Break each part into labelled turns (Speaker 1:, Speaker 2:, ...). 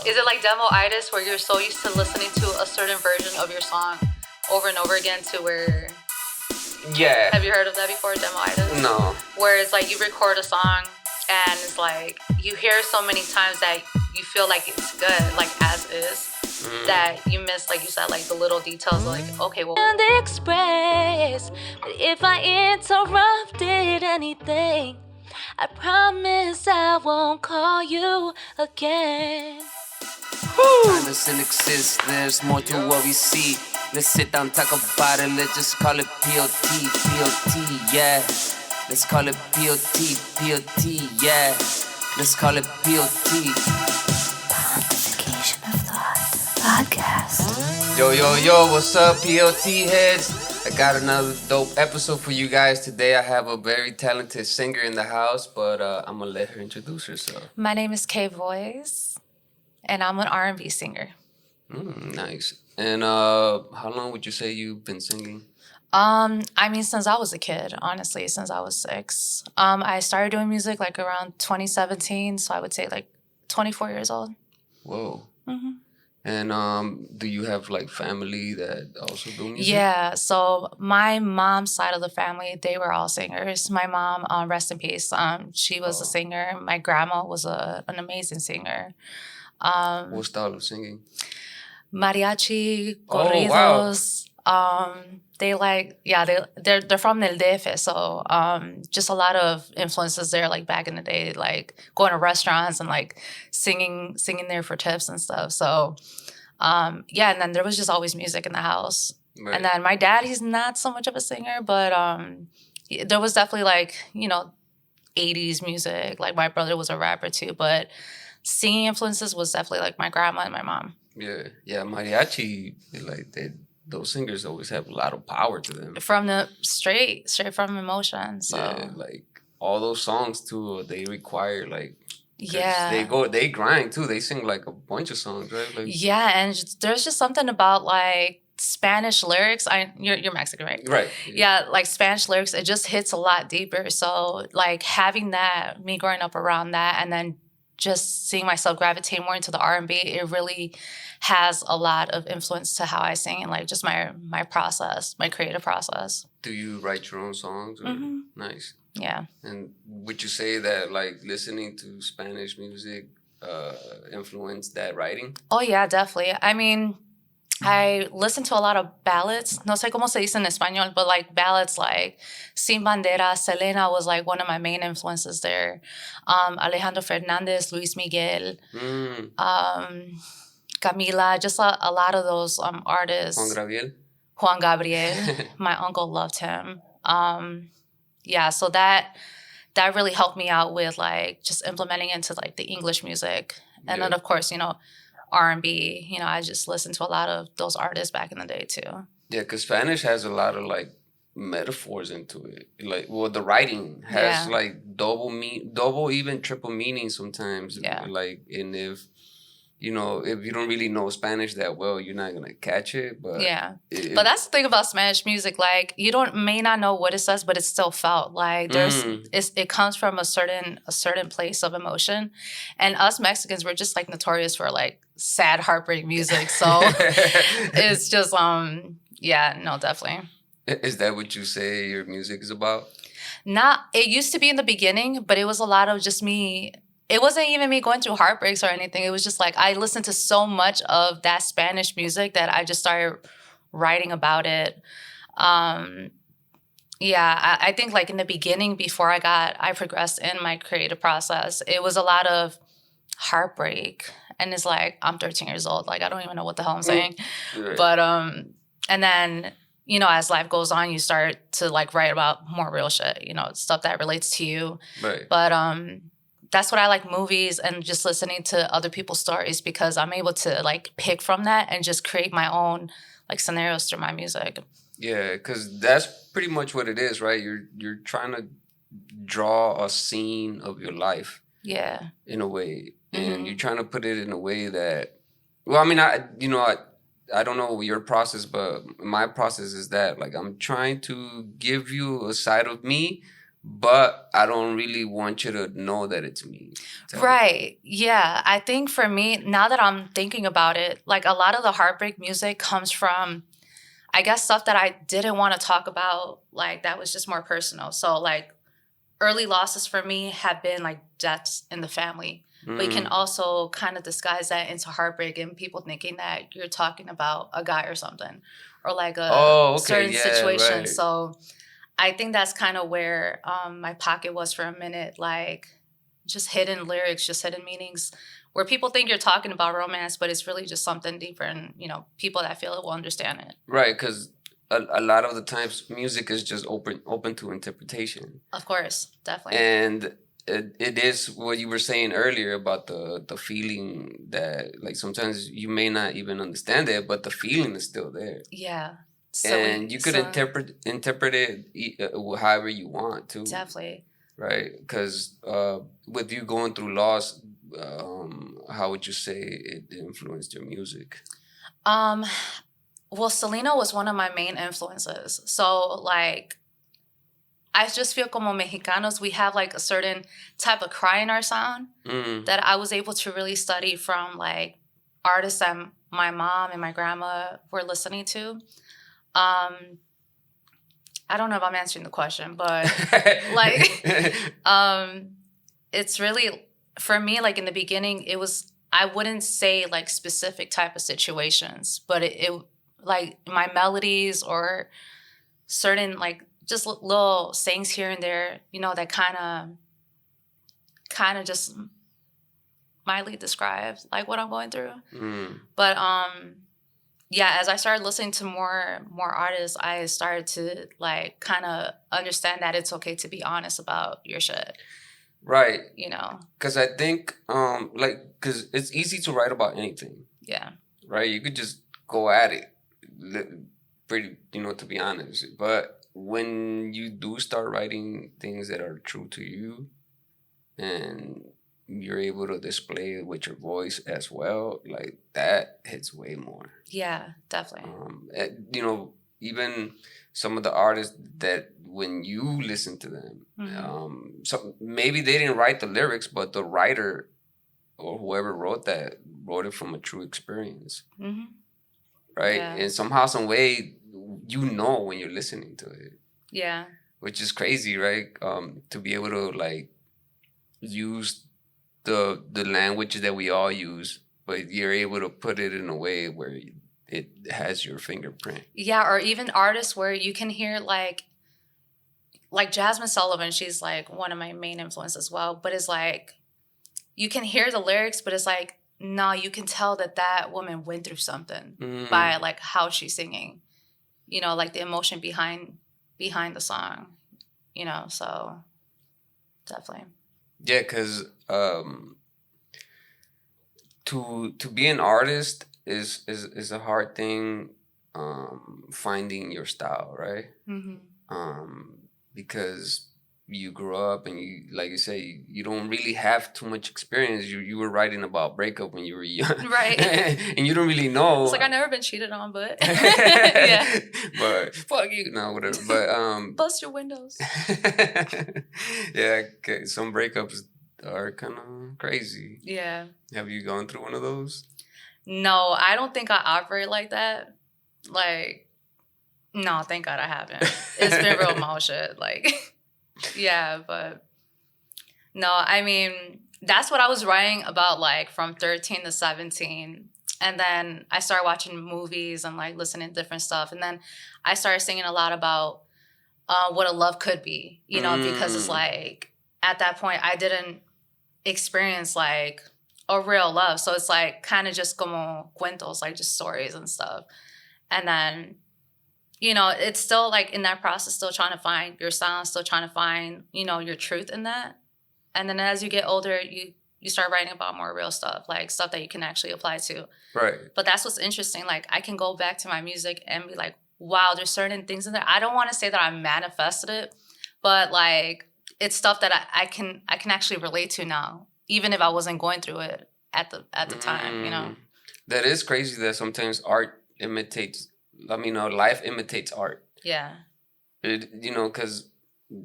Speaker 1: Is it like demo-itis where you're so used to listening to a certain version of your song over and over again to where...
Speaker 2: Yeah.
Speaker 1: Have you heard of that before, demo-itis?
Speaker 2: No.
Speaker 1: Where it's like you record a song and it's like you hear so many times that you feel like it's good, like as is, that you miss, like you said, like the little details, like, okay, well...
Speaker 3: And express, but if I interrupted anything, I promise I won't call you again.
Speaker 4: Time doesn't exist, there's more to what we see. Let's sit down, talk about it, let's just call it P.O.T, P.O.T, yeah. Let's call it P.O.T, P.O.T, yeah. Let's call it P.O.T.
Speaker 3: Pontification of Thought Podcast.
Speaker 2: Yo, what's up, P.O.T heads? I got another dope episode for you guys today. I have a very talented singer in the house, but I'm gonna let her introduce herself.
Speaker 1: My name is KayyVoice, and I'm an R&B singer.
Speaker 2: Nice. And how long would you say you've been singing?
Speaker 1: I mean, since I was a kid, honestly, since I was 6. I started doing music like around 2017, so I would say like 24 years old.
Speaker 2: Whoa. Mm-hmm. And do you have like family that also do music?
Speaker 1: Yeah, so my mom's side of the family, they were all singers. My mom, rest in peace, she was a singer. My grandma was an amazing singer.
Speaker 2: What style of singing?
Speaker 1: Mariachi, corridos.
Speaker 2: Wow.
Speaker 1: They like, yeah, they're from Del DF, so just a lot of influences there, like back in the day, like going to restaurants and like singing there for tips and stuff. So yeah, and then there was just always music in the house. Right. And then my dad, he's not so much of a singer, but there was definitely like, 80s music. Like my brother was a rapper too, but singing influences was definitely like my grandma and my mom.
Speaker 2: Yeah, mariachi, like those singers always have a lot of power to them.
Speaker 1: From the straight from emotion. So
Speaker 2: yeah, like all those songs too, they require like
Speaker 1: yeah,
Speaker 2: they grind too. They sing like a bunch of songs, right? Like,
Speaker 1: yeah, and there's just something about like Spanish lyrics. You're Mexican, right?
Speaker 2: Right.
Speaker 1: Yeah, like Spanish lyrics, it just hits a lot deeper. So like having that, me growing up around that, and then just seeing myself gravitate more into the R&B, it really has a lot of influence to how I sing and like just my process, my creative process.
Speaker 2: Do you write your own songs? Or?
Speaker 1: Mm-hmm.
Speaker 2: Nice.
Speaker 1: Yeah.
Speaker 2: And would you say that like listening to Spanish music influenced that writing?
Speaker 1: Oh yeah, definitely. I mean, I listen to a lot of ballads. No sé cómo se dice en español, but like ballads like Sin Bandera, Selena was like one of my main influences there. Alejandro Fernandez, Luis Miguel, Camila, just a lot of those artists. Juan Gabriel. My uncle loved him. Yeah, so that really helped me out with like just implementing into like the English music. And then of course, R&B, I just listened to a lot of those artists back in the day too.
Speaker 2: Yeah, because Spanish has a lot of like metaphors into it. Like, well, the writing has like double, even triple meaning sometimes.
Speaker 1: Yeah.
Speaker 2: Like, and if you don't really know Spanish that well, you're not gonna catch it. But
Speaker 1: yeah, but that's the thing about Spanish music. Like, you may not know what it says, but it's still felt. Like it comes from a certain place of emotion, and us Mexicans, we're just like notorious for like sad, heartbreak music. So it's just yeah, no, definitely.
Speaker 2: Is that what you say your music is about?
Speaker 1: It used to be in the beginning, but it was a lot of just me. It wasn't even me going through heartbreaks or anything. It was just like I listened to so much of that Spanish music that I just started writing about it. Yeah, I think like in the beginning, before I progressed in my creative process, it was a lot of heartbreak. And it's like, I'm 13 years old. Like, I don't even know what the hell I'm saying. Right. But, and then, as life goes on, you start to like write about more real shit, stuff that relates to you.
Speaker 2: Right.
Speaker 1: But, that's what I like, movies and just listening to other people's stories, because I'm able to like pick from that and just create my own like scenarios through my music.
Speaker 2: Yeah, because that's pretty much what it is, right? You're trying to draw a scene of your life.
Speaker 1: Yeah.
Speaker 2: In a way. And you're trying to put it in a way that, well, I mean, I don't know your process, but my process is that like I'm trying to give you a side of me, but I don't really want you to know that it's me.
Speaker 1: Right. Yeah. I think for me, now that I'm thinking about it, like a lot of the heartbreak music comes from, I guess, stuff that I didn't want to talk about, like that was just more personal. So like early losses for me have been like deaths in the family. But you can also kind of disguise that into heartbreak and people thinking that you're talking about a guy or something or like a certain situation.
Speaker 2: Right.
Speaker 1: So I think that's kind of where my pocket was for a minute, like just hidden lyrics, just hidden meanings, where people think you're talking about romance, but it's really just something deeper, and people that feel it will understand it.
Speaker 2: Right, because a lot of the times music is just open to interpretation.
Speaker 1: Of course, definitely.
Speaker 2: And it is what you were saying earlier about the feeling that like sometimes you may not even understand it, but the feeling is still there.
Speaker 1: Yeah.
Speaker 2: And you could interpret it however you want to.
Speaker 1: Definitely.
Speaker 2: Right, because with you going through loss, how would you say it influenced your music?
Speaker 1: Well, Selena was one of my main influences. So like, I just feel como Mexicanos, we have like a certain type of cry in our sound that I was able to really study from like artists that my mom and my grandma were listening to. I don't know if I'm answering the question, but like, it's really, for me, like in the beginning, it was, I wouldn't say like specific type of situations, but it like my melodies or certain like just little sayings here and there, that kind of just mildly describes like what I'm going through. But yeah, as I started listening to more artists, I started to like kind of understand that it's okay to be honest about your shit.
Speaker 2: Right. Because I think because it's easy to write about anything.
Speaker 1: Yeah.
Speaker 2: Right. You could just go at it, pretty, to be honest. But when you do start writing things that are true to you, and you're able to display it with your voice as well, like that hits way more.
Speaker 1: Yeah, definitely.
Speaker 2: Even some of the artists that when you listen to them, so maybe they didn't write the lyrics, but the writer or whoever wrote it from a true experience. Right?
Speaker 1: Yeah.
Speaker 2: And somehow, some way, when you're listening to it.
Speaker 1: Yeah.
Speaker 2: Which is crazy, right? To be able to like use the language that we all use, but you're able to put it in a way where it has your fingerprint.
Speaker 1: Yeah, or even artists where you can hear like Jasmine Sullivan, she's like one of my main influences as well, but it's like you can hear the lyrics, but it's like, no, you can tell that woman went through something by like how she's singing, like the emotion behind the song, so definitely.
Speaker 2: Yeah, because to be an artist is a hard thing, finding your style, right? Because you grew up and you, like you say, you don't really have too much experience. You were writing about breakup when you were young,
Speaker 1: right?
Speaker 2: And you don't really know.
Speaker 1: It's like I've never been cheated on, but yeah.
Speaker 2: But fuck you, no, whatever. But
Speaker 1: bust your windows.
Speaker 2: Yeah, some breakups are kind of crazy.
Speaker 1: Yeah.
Speaker 2: Have you gone through one of those?
Speaker 1: No, I don't think I operate like that. Like, no, thank God I haven't. It's been real mall shit. Like, yeah, but no, I mean, that's what I was writing about, like, from 13 to 17. And then I started watching movies and, like, listening to different stuff. And then I started singing a lot about what a love could be, because it's like, at that point, I didn't experience, like, a real love. So it's, like, kind of just como cuentos, like, just stories and stuff. And then, it's still, like, in that process, still trying to find your sound, still trying to find, your truth in that. And then as you get older, you start writing about more real stuff, like stuff that you can actually apply to.
Speaker 2: Right.
Speaker 1: But that's what's interesting. Like, I can go back to my music and be like, wow, there's certain things in there. I don't want to say that I manifested it, but, like, it's stuff that I can actually relate to now, even if I wasn't going through it at the time,
Speaker 2: That is crazy that sometimes art imitates, life imitates art.
Speaker 1: Yeah.
Speaker 2: Because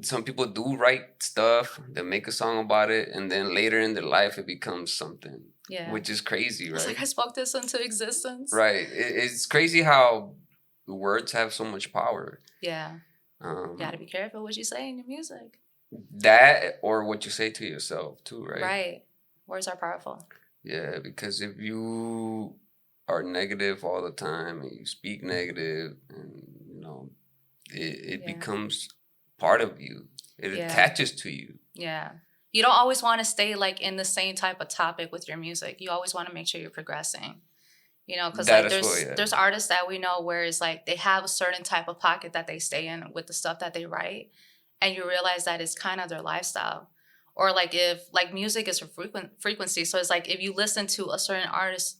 Speaker 2: some people do write stuff, they make a song about it, and then later in their life it becomes something.
Speaker 1: Yeah.
Speaker 2: Which is crazy, right?
Speaker 1: It's like I spoke this into existence.
Speaker 2: Right. It's crazy how words have so much power.
Speaker 1: Yeah. You gotta be careful what you say in your music.
Speaker 2: That or what you say to yourself too, right?
Speaker 1: Right. Words are powerful.
Speaker 2: Yeah, because if you are negative all the time and you speak negative, and you know, it becomes part of you. It attaches to you.
Speaker 1: Yeah. You don't always want to stay like in the same type of topic with your music. You always want to make sure you're progressing. You know, because like there's artists that we know where it's like they have a certain type of pocket that they stay in with the stuff that they write, and you realize that it's kind of their lifestyle. Or like if like music is a frequency, so it's like if you listen to a certain artist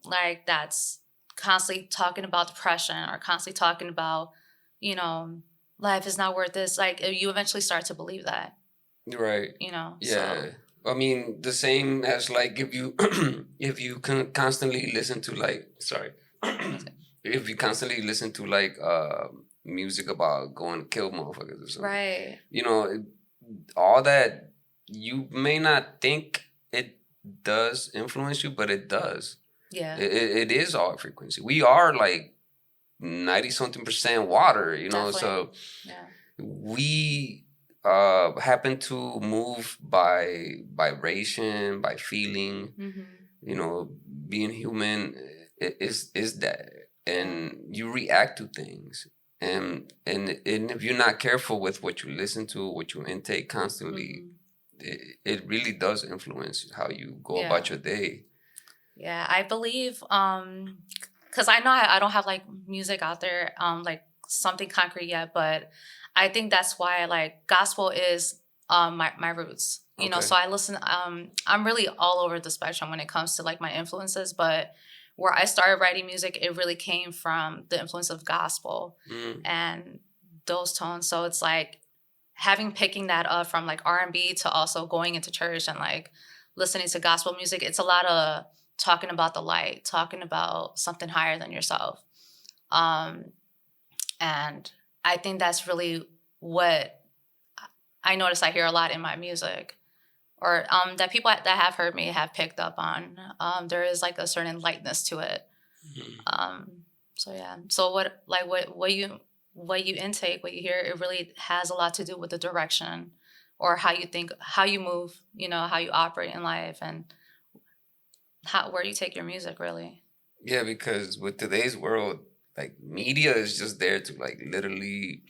Speaker 1: like that's constantly talking about depression or constantly talking about, you know, life is not worth this, like you eventually start to believe that.
Speaker 2: Right.
Speaker 1: You know.
Speaker 2: Yeah. So. I mean, the same as like if you if you can constantly listen to like if you constantly listen to like music about going to kill motherfuckers or something.
Speaker 1: Right.
Speaker 2: You know, all that, you may not think it does influence you, but it does.
Speaker 1: Yeah.
Speaker 2: It is all frequency. We are like 90-something% water, you know.
Speaker 1: Definitely.
Speaker 2: So we happen to move by vibration, by feeling. You know, being human is that, and you react to things, and if you're not careful with what you listen to, what you intake constantly, it really does influence how you go about your day.
Speaker 1: Yeah, I believe, because I know I don't have like music out there, like something concrete yet, but I think that's why like gospel is my roots. You know, so I listen. I'm really all over the spectrum when it comes to like my influences, but where I started writing music, it really came from the influence of gospel and those tones. So it's like picking that up from like R&B to also going into church and like listening to gospel music. It's a lot of talking about the light, talking about something higher than yourself. And I think that's really what I notice I hear a lot in my music, or that people that have heard me have picked up on. There is like a certain lightness to it. So yeah. So what you intake, what you hear, it really has a lot to do with the direction or how you think, how you move, you know, how you operate in life, and where you take your music, really.
Speaker 2: Yeah, because with today's world, like media is just there to like literally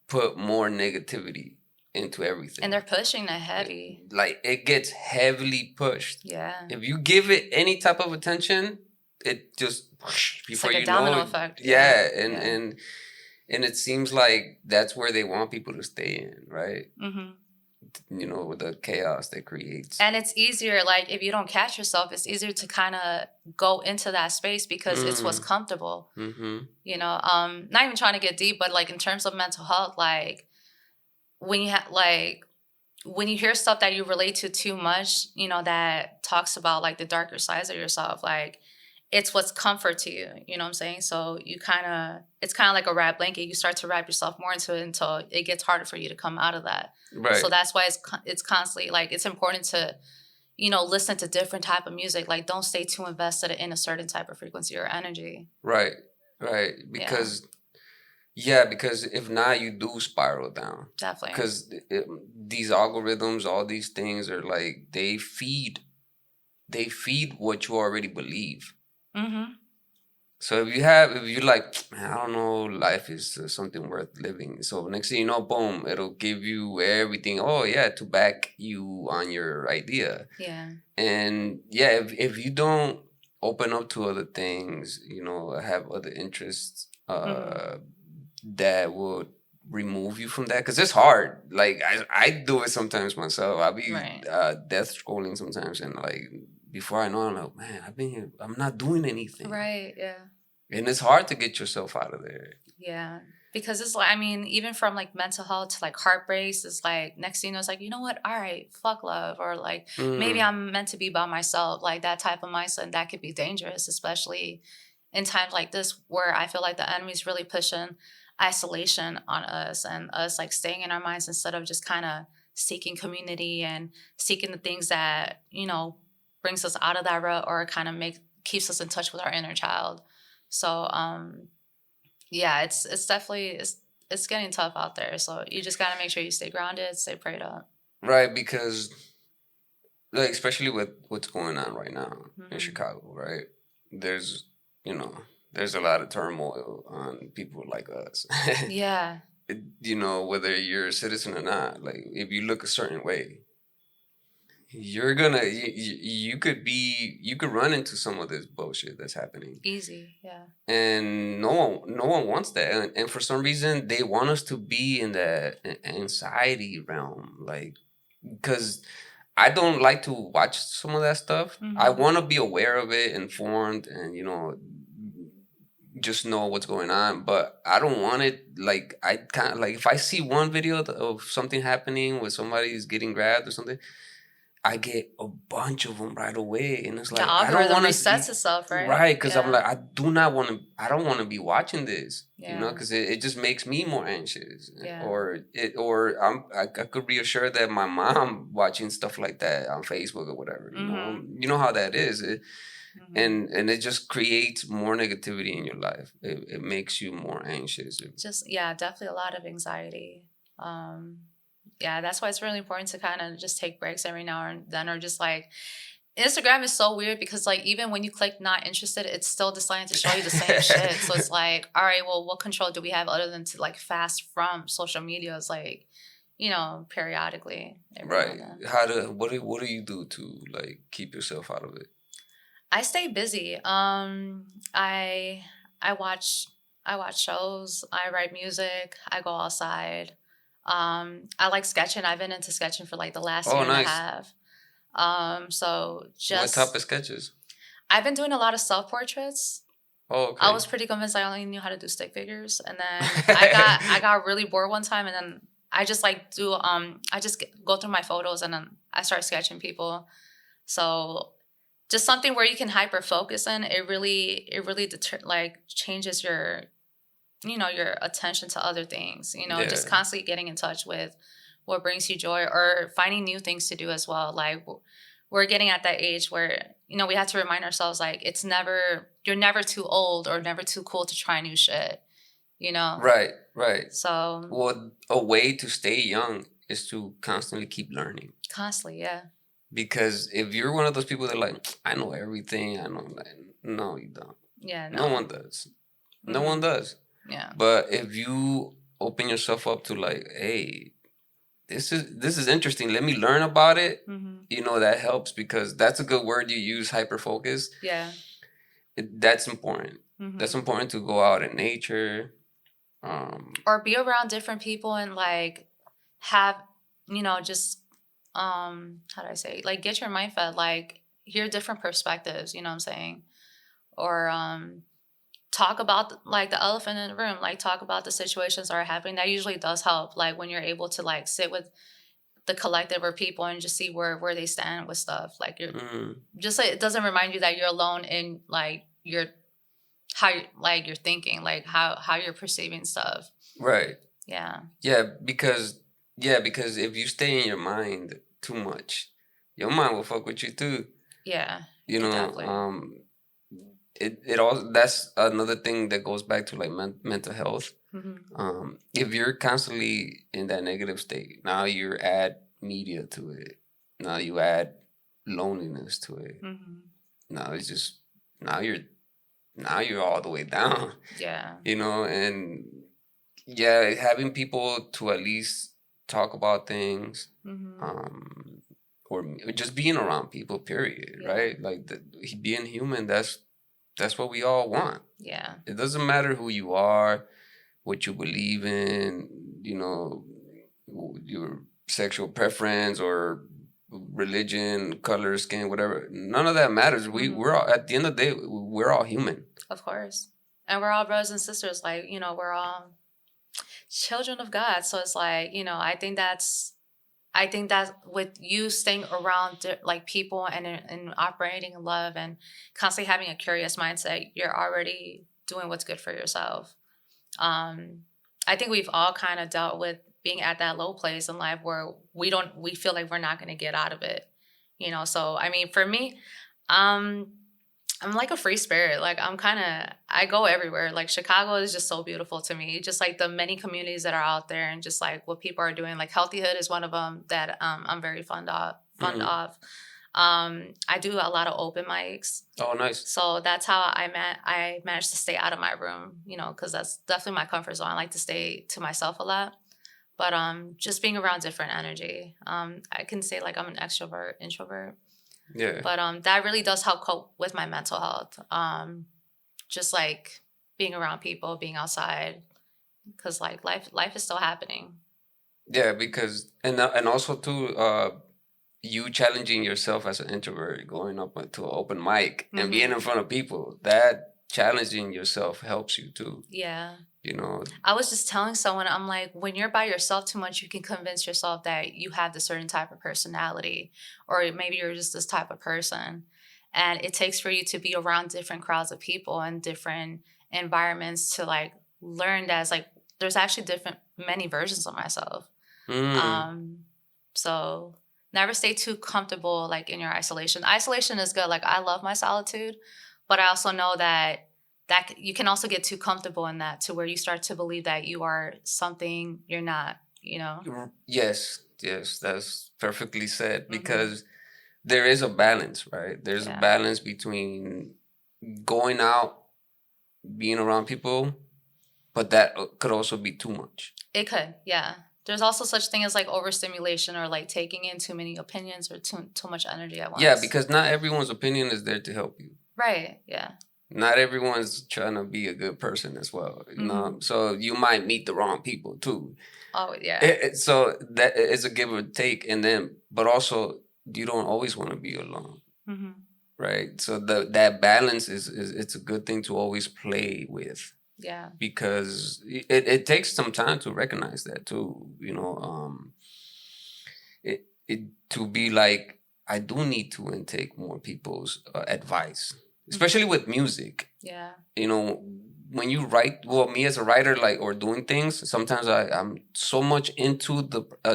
Speaker 2: put more negativity into everything.
Speaker 1: And they're pushing it heavy.
Speaker 2: Like it gets heavily pushed.
Speaker 1: Yeah.
Speaker 2: If you give it any type of attention, it just before
Speaker 1: it's like a domino effect.
Speaker 2: Yeah, and it seems like that's where they want people to stay in, right? You know, with the chaos that creates.
Speaker 1: And it's easier, like if you don't catch yourself, it's easier to kind of go into that space because it's what's comfortable. You know, not even trying to get deep, but like in terms of mental health, like when you hear stuff that you relate to too much, you know, that talks about like the darker sides of yourself, like it's what's comfort to you, you know what I'm saying? So it's kind of like a wrap blanket. You start to wrap yourself more into it until it gets harder for you to come out of that.
Speaker 2: Right.
Speaker 1: So that's why it's constantly like, it's important to, you know, listen to different type of music. Like don't stay too invested in a certain type of frequency or energy.
Speaker 2: Right. Because because if not, you do spiral down.
Speaker 1: Definitely.
Speaker 2: Because these algorithms, all these things are like, they feed what you already believe. So if you're like, man, I don't know, life is something worth living. So next thing you know, boom, it'll give you everything. Oh yeah, to back you on your idea.
Speaker 1: Yeah.
Speaker 2: And yeah, if you don't open up to other things, you know, have other interests, that would remove you from that, because it's hard. Like I do it sometimes myself. I'll be death scrolling sometimes, and like before I know, I'm like, man, I've been here, I'm not doing anything.
Speaker 1: Right. Yeah.
Speaker 2: And it's hard to get yourself out of there.
Speaker 1: Yeah. Because it's like, I mean, even from like mental health to like heartbreaks, it's like next thing you know, it's like, you know what? All right, fuck love. Or like maybe I'm meant to be by myself. Like that type of mindset, that could be dangerous, especially in times like this where I feel like the enemy's really pushing isolation on us and us like staying in our minds instead of just kind of seeking community and seeking the things that, brings us out of that rut or kind of keeps us in touch with our inner child. So yeah, it's definitely it's getting tough out there. So you just gotta make sure you stay grounded, stay prayed up.
Speaker 2: Right, because like especially with what's going on right now in
Speaker 1: Mhm.
Speaker 2: Chicago, right? There's there's a lot of turmoil on people like us.
Speaker 1: Yeah.
Speaker 2: Whether you're a citizen or not, like if you look a certain way, you're gonna you could run into some of this bullshit that's happening,
Speaker 1: Easy. Yeah.
Speaker 2: and no one wants that, and for some reason they want us to be in the anxiety realm, like because I don't like to watch some of that stuff. I
Speaker 1: Mhm.
Speaker 2: want to be aware of it, informed, and just know what's going on. But I don't want it like I kind of like if I see one video of something happening where somebody's getting grabbed or something, I get a bunch of them right away, and it's
Speaker 1: The
Speaker 2: like I don't
Speaker 1: algorithm
Speaker 2: want to
Speaker 1: resets
Speaker 2: see.
Speaker 1: itself, right?
Speaker 2: Right, because I'm
Speaker 1: Yeah.
Speaker 2: like I do not want to. I don't want to be watching this,
Speaker 1: Yeah.
Speaker 2: because it just makes me more anxious,
Speaker 1: Yeah.
Speaker 2: I could reassure that my mom watching stuff like that on Facebook or whatever.
Speaker 1: Mhm.
Speaker 2: You know how that is,
Speaker 1: Mhm.
Speaker 2: and it just creates more negativity in your life. It makes you more anxious.
Speaker 1: Just definitely a lot of anxiety. Yeah, that's why it's really important to kind of just take breaks every now and then, or just like Instagram is so weird because like even when you click not interested, it's still deciding to show you the same shit. So it's like, all right, well, what control do we have other than to like fast from social media? It's like, periodically. Every now
Speaker 2: Right.
Speaker 1: and then.
Speaker 2: What do you do to like keep yourself out of it?
Speaker 1: I stay busy. I watch shows. I write music. I go outside. I like sketching. I've been into sketching for like the last
Speaker 2: Oh,
Speaker 1: year and a
Speaker 2: nice.
Speaker 1: half. So
Speaker 2: What type
Speaker 1: just
Speaker 2: of sketches?
Speaker 1: I've been doing a lot of self portraits.
Speaker 2: Oh,
Speaker 1: I
Speaker 2: okay.
Speaker 1: was pretty convinced I only knew how to do stick figures, and then I got really bored one time, and then I just like do I just go through my photos and then I start sketching people. So just something where you can hyper focus in. It really changes your attention to other things. Just
Speaker 2: Yeah.
Speaker 1: constantly getting in touch with what brings you joy or finding new things to do as well. Like we're getting at that age where we have to remind ourselves like you're never too old or never too cool to try new shit.
Speaker 2: Right, right.
Speaker 1: So
Speaker 2: Well, a way to stay young is to constantly keep learning.
Speaker 1: constantly, yeah,
Speaker 2: Because if you're one of those people that like, I know everything, I know that. No, you don't.
Speaker 1: yeah,
Speaker 2: No
Speaker 1: no,
Speaker 2: one does. No one does.
Speaker 1: yeah,
Speaker 2: But if you open yourself up to like, hey, this is interesting. Let me learn about it. That helps because that's a good word you use, hyper focus.
Speaker 1: yeah,
Speaker 2: That's important. That's important to go out in nature.
Speaker 1: or be around different people and like have just how do I say, like, get your mind fed, like hear different perspectives, you know what I'm saying, or talk about like the elephant in the room, like talk about the situations that are happening. That usually does help, like when you're able to like sit with the collective of people and just see where they stand with stuff, like you're just like, it doesn't remind you that you're alone in like your how you like you're thinking, like how you're perceiving stuff.
Speaker 2: Right.
Speaker 1: Yeah.
Speaker 2: Because if you stay in your mind too much, your mind will fuck with you too.
Speaker 1: Yeah.
Speaker 2: Definitely.
Speaker 1: Definitely.
Speaker 2: It all that's another thing that goes back to like mental health. If you're constantly in that negative state, now you add media to it. Now you add loneliness to it. Now it's just now you're all the way down.
Speaker 1: Yeah.
Speaker 2: And yeah, having people to at least talk about things, or just being around people, period.
Speaker 1: Yeah.
Speaker 2: Right? Like being human. That's what we all want.
Speaker 1: Yeah.
Speaker 2: It doesn't matter who you are, what you believe in, your sexual preference or religion, color, skin, whatever. None of that matters. We're all, at the end of the day, we're all human.
Speaker 1: Of course. And we're all brothers and sisters. Like, we're all children of God. So it's like, I think that with you staying around like people and operating in love and constantly having a curious mindset, you're already doing what's good for yourself. I think we've all kind of dealt with being at that low place in life where we feel like we're not going to get out of it, you know? So, I mean, for me, I'm like a free spirit. Like I go everywhere. Like Chicago is just so beautiful to me. Just like the many communities that are out there and just like what people are doing. Like Healthy Hood is one of them that I'm very fond of. I do a lot of open mics.
Speaker 2: Oh, nice.
Speaker 1: So that's how I managed to stay out of my room, you know, because that's definitely my comfort zone. I like to stay to myself a lot. But just being around different energy. I can say like I'm an extrovert, introvert.
Speaker 2: Yeah.
Speaker 1: But that really does help cope with my mental health. Just like being around people, being outside, because like life is still happening.
Speaker 2: Yeah, because and also too, you challenging yourself as an introvert, going up to an open mic and being in front of people, that challenging yourself helps you too.
Speaker 1: Yeah.
Speaker 2: You know,
Speaker 1: I was just telling someone, I'm like, when you're by yourself too much, you can convince yourself that you have this certain type of personality, or maybe you're just this type of person. And it takes for you to be around different crowds of people and different environments to like learn that it's like there's actually many versions of myself. So never stay too comfortable like in your isolation. Isolation is good. Like I love my solitude, but I also know that you can also get too comfortable in that to where you start to believe that you are something you're not, you know?
Speaker 2: Yes, that's perfectly said, because there is a balance, right? There's a balance between going out, being around people, but that could also be too much.
Speaker 1: It could, yeah. There's also such thing as like overstimulation or like taking in too many opinions or too much energy at once.
Speaker 2: Yeah, because not everyone's opinion is there to help you.
Speaker 1: Right, yeah.
Speaker 2: Not everyone's trying to be a good person as well, you know. So you might meet the wrong people too.
Speaker 1: Oh yeah.
Speaker 2: So that is a give or take, and then but also you don't always want to be alone, right? So that balance is it's a good thing to always play with.
Speaker 1: Yeah.
Speaker 2: Because it takes some time to recognize that too, you know. It to be like, I do need to intake more people's advice. Especially with music.
Speaker 1: Yeah.
Speaker 2: You know, when you write, well, me as a writer, like, or doing things, sometimes I'm so much into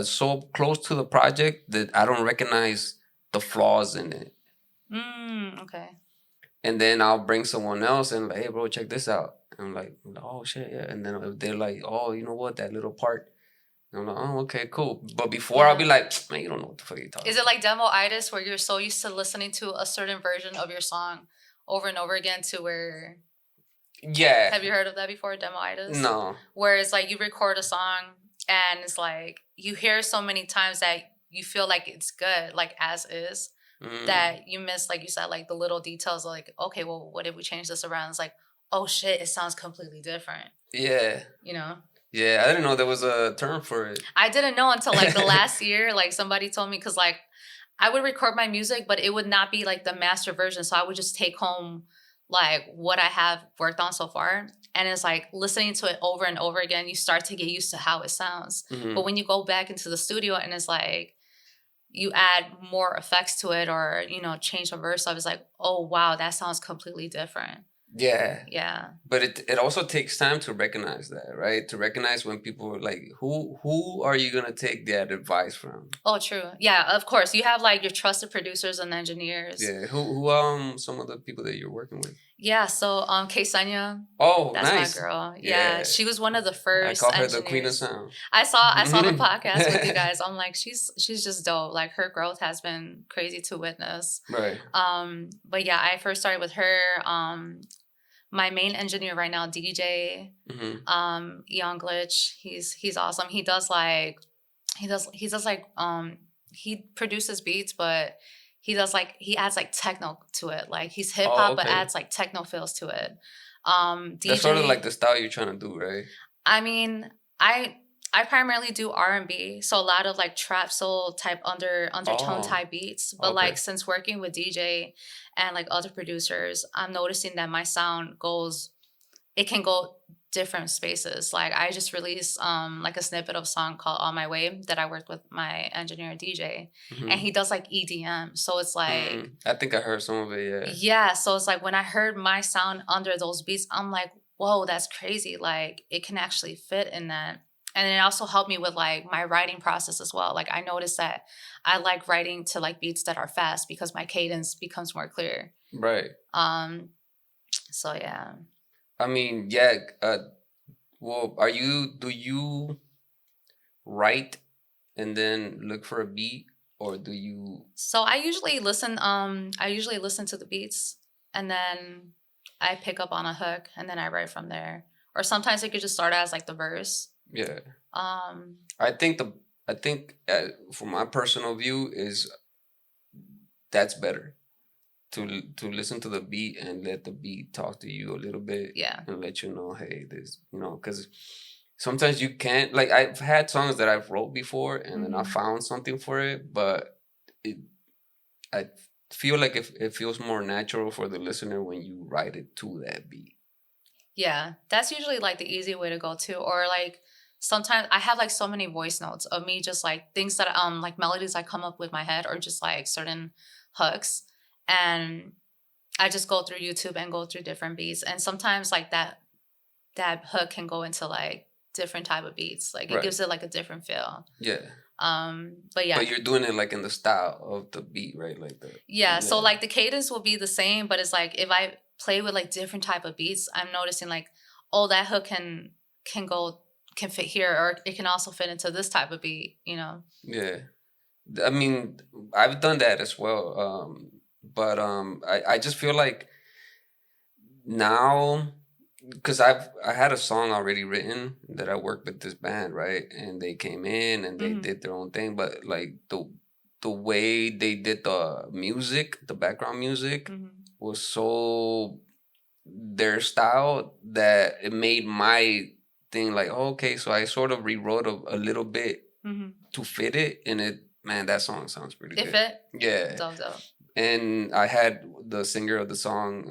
Speaker 2: so close to the project that I don't recognize the flaws in it.
Speaker 1: Okay.
Speaker 2: And then I'll bring someone else and like, hey, bro, check this out. And I'm like, oh, shit, yeah. And then they're like, oh, you know what, that little part. And I'm like, oh, okay, cool. But before I'll be like, man, you don't know what the fuck you're talking about.
Speaker 1: Is it like demo-itis where you're so used to listening to a certain version of your song over and over again to where...
Speaker 2: Yeah.
Speaker 1: Have you heard of that before, demo-itis?
Speaker 2: No.
Speaker 1: Where it's like you record a song and it's like you hear so many times that you feel like it's good, like as is, that you miss, like you said, like the little details, like, okay, well, what if we change this around? It's like, oh shit, it sounds completely different.
Speaker 2: Yeah.
Speaker 1: You know?
Speaker 2: Yeah, I didn't know there was a term for it.
Speaker 1: I didn't know until like the last year, like somebody told me, because like I would record my music, but it would not be like the master version. So I would just take home like what I have worked on so far. And it's like listening to it over and over again, you start to get used to how it sounds. But when you go back into the studio and it's like you add more effects to it or, you know, change a verse up, it's like, oh, wow, that sounds completely different.
Speaker 2: Yeah.
Speaker 1: Yeah.
Speaker 2: But it also takes time to recognize that, right? To recognize when people are like, who are you going to take that advice from?
Speaker 1: Oh, true. Yeah, of course. You have like your trusted producers and engineers.
Speaker 2: Yeah. Who some of the people that you're working with?
Speaker 1: Yeah, so KayyVoice.
Speaker 2: Oh,
Speaker 1: that's
Speaker 2: nice.
Speaker 1: my girl. Yeah, she was one of the first.
Speaker 2: I call her the queen of sound.
Speaker 1: I saw the podcast with you guys. I'm like, she's just dope. Like her growth has been crazy to witness.
Speaker 2: Right.
Speaker 1: But yeah, I first started with her. My main engineer right now, DJ, Eon Glitch. He's awesome. He produces beats, but he adds like techno to it. Like he's hip hop, but adds like techno feels to it. DJ,
Speaker 2: that's sort of like the style you're trying to do, right?
Speaker 1: I mean, I primarily do R&B, so a lot of like trap soul type undertone type beats. But like since working with DJ and like other producers, I'm noticing that my sound can go different spaces. Like I just released like a snippet of a song called On My Way that I worked with my engineer and DJ, and he does like EDM. So it's like
Speaker 2: I think I heard some of it.
Speaker 1: Yeah. So it's like when I heard my sound under those beats, I'm like, whoa, that's crazy. Like it can actually fit in that. And it also helped me with like my writing process as well. Like I noticed that I like writing to like beats that are fast because my cadence becomes more clear.
Speaker 2: Right.
Speaker 1: So yeah.
Speaker 2: I mean, yeah. Well, do you write and then look for a beat, or do you?
Speaker 1: So I usually listen to the beats and then I pick up on a hook and then I write from there. Or sometimes it could just start as like the verse.
Speaker 2: Yeah.
Speaker 1: Um
Speaker 2: I think from my personal view is that's better to listen to the beat and let the beat talk to you a little bit.
Speaker 1: Yeah.
Speaker 2: And let you know, hey, this, because sometimes you can't, like, I've had songs that I've wrote before and then I found something for it, but I feel like it feels more natural for the listener when you write it to that beat.
Speaker 1: Yeah, that's usually like the easy way to go to. Or like sometimes I have like so many voice notes of me just like things that like melodies I come up with my head or just like certain hooks. And I just go through YouTube and go through different beats. And sometimes like that hook can go into like different type of beats. Like it gives it like a different feel.
Speaker 2: Yeah.
Speaker 1: But yeah.
Speaker 2: But you're doing it like in the style of the beat, right? Like
Speaker 1: yeah. So like the cadence will be the same, but it's like if I play with like different type of beats, I'm noticing like, oh, that hook can fit here, or it can also fit into this type of beat,
Speaker 2: Yeah. I mean, I've done that as well. But I just feel like now, because I had a song already written that I worked with this band, right? And they came in and they did their own thing, but like the way they did the music, the background music was so their style that it made my thing like, oh, okay, so I sort of rewrote a little bit to fit it, and that song sounds pretty good.
Speaker 1: It fit?
Speaker 2: Yeah.
Speaker 1: Dope.
Speaker 2: And I had the singer of the song,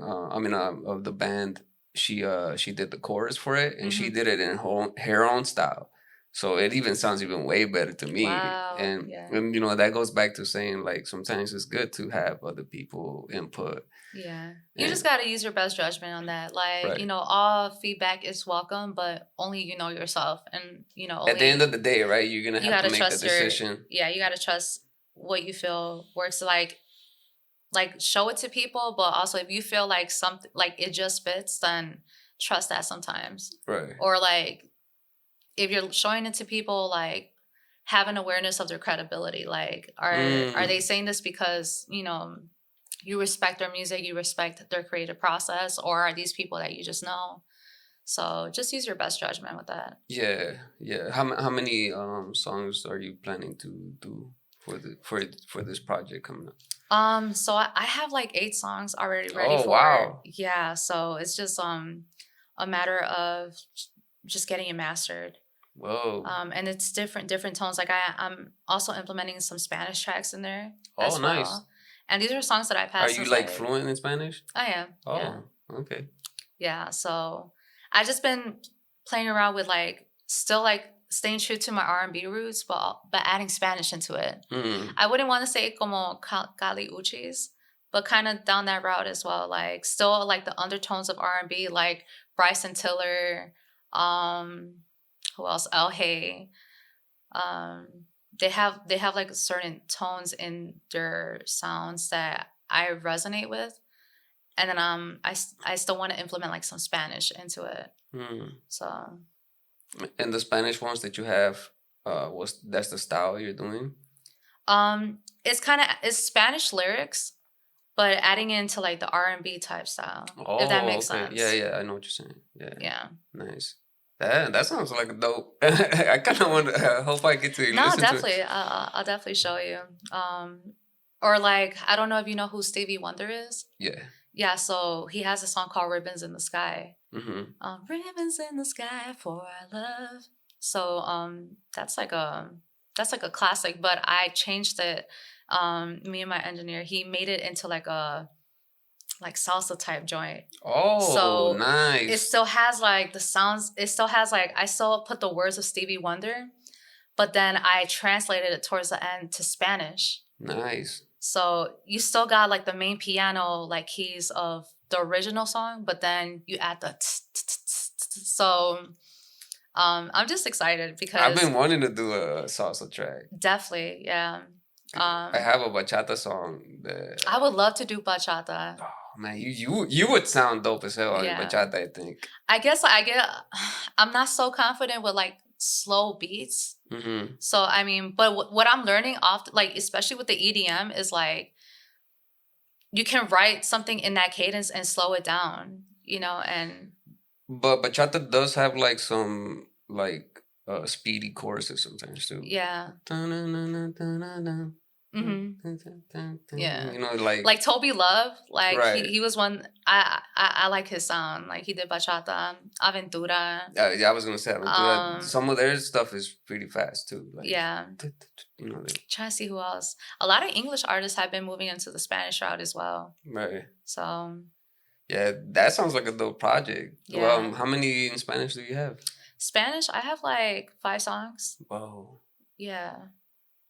Speaker 2: of the band, she did the chorus for it, and she did it in her own style. So it even sounds even way better to me.
Speaker 1: Wow.
Speaker 2: And that goes back to saying like sometimes it's good to have other people input.
Speaker 1: Yeah. You just got to use your best judgment on that. Like, all feedback is welcome, but only you know yourself. And,
Speaker 2: at the end of the day, right, you're going to have to make the decision.
Speaker 1: You got to trust what you feel works. Like show it to people, but also if you feel like something, like it just fits, then trust that sometimes.
Speaker 2: Right.
Speaker 1: Or like if you're showing it to people, like have an awareness of their credibility. Like, are they saying this because, you respect their music, you respect their creative process, or are these people that you just know? So just use your best judgment with that.
Speaker 2: Yeah. How many songs are you planning to do for this project coming up?
Speaker 1: So I have like 8 songs already ready for.
Speaker 2: Wow.
Speaker 1: Yeah, so it's just a matter of just getting it mastered.
Speaker 2: Whoa.
Speaker 1: And it's different tones. Like I'm also implementing some Spanish tracks in there.
Speaker 2: Oh, nice.
Speaker 1: Well. And these are songs that I've had.
Speaker 2: Are you like fluent in Spanish?
Speaker 1: I am.
Speaker 2: Oh,
Speaker 1: yeah.
Speaker 2: Okay.
Speaker 1: Yeah, so I just been playing around with like still like staying true to my R&B roots, but adding Spanish into it. I wouldn't want to say como Kali Uchis, but kind of down that route as well. Like still like the undertones of R&B, like Bryson Tiller, who else? El Hey. They have like certain tones in their sounds that I resonate with, and then I still want to implement like some Spanish into it. So.
Speaker 2: And the Spanish ones that you have, that's the style you're doing?
Speaker 1: It's Spanish lyrics, but adding into like the R&B type style. If that makes sense.
Speaker 2: Yeah, I know what you're saying. Yeah. Nice. That sounds like a dope. I kind of want to. Hope I get to listen
Speaker 1: definitely.
Speaker 2: to it.
Speaker 1: I'll definitely show you. Or like I don't know if you know who Stevie Wonder is.
Speaker 2: Yeah.
Speaker 1: Yeah. So he has a song called "Ribbons in the Sky." Ribbons in the sky for our love. So that's like a classic. But I changed it. Me and my engineer, he made it into like a salsa type joint.
Speaker 2: Oh, so nice.
Speaker 1: It still has like the sounds. It still has like I still put the words of Stevie Wonder, but then I translated it towards the end to Spanish.
Speaker 2: Nice.
Speaker 1: So you still got like the main piano like keys of the original song, but then you add the So I'm just excited because
Speaker 2: I've been wanting to do a salsa track.
Speaker 1: definitely, yeah.
Speaker 2: I have a bachata song that
Speaker 1: I would love to do bachata.
Speaker 2: oh, man, you would sound dope as hell on
Speaker 1: Yeah.
Speaker 2: bachata, I think.
Speaker 1: I guess I'm not so confident with like slow beats.
Speaker 2: Mm-hmm.
Speaker 1: So I mean, but what I'm learning like especially with the EDM is like you can write something in that cadence and slow it down, and
Speaker 2: But bachata does have like some like speedy choruses sometimes too.
Speaker 1: yeah. Yeah. Like Toby Love, like
Speaker 2: right.
Speaker 1: he was one. I like his sound. Like he did bachata, Aventura.
Speaker 2: Yeah, I was gonna say some of their stuff is pretty fast too. Like,
Speaker 1: yeah. Trying to see who else. A lot of English artists have been moving into the Spanish route as well.
Speaker 2: Right.
Speaker 1: So.
Speaker 2: Yeah, that sounds like a dope project.
Speaker 1: Yeah.
Speaker 2: Well, how many in Spanish do you have?
Speaker 1: Spanish, I have like 5 songs.
Speaker 2: Whoa.
Speaker 1: Yeah.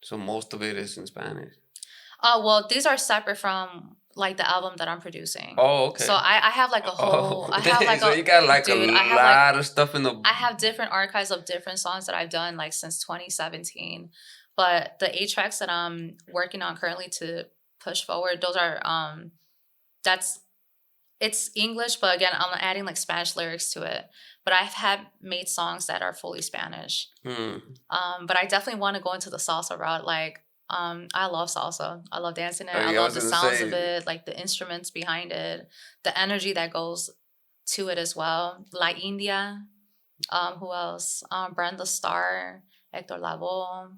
Speaker 2: So most of it is in Spanish.
Speaker 1: Oh, well, these are separate from like the album that I'm producing.
Speaker 2: Oh, okay.
Speaker 1: So I have like a whole. I have like
Speaker 2: so you got like
Speaker 1: dude,
Speaker 2: a lot of stuff in the.
Speaker 1: I have different archives of different songs that I've done like since 2017, but the 8 tracks that I'm working on currently to push forward, those are it's English, but again, I'm adding like Spanish lyrics to it. But I've made songs that are fully Spanish. But I definitely want to go into the salsa route. Like, I love salsa. I love dancing it. I love the sounds of it, like the instruments behind it, the energy that goes to it as well. La India. Who else? Brenda Starr, Hector Lavoe.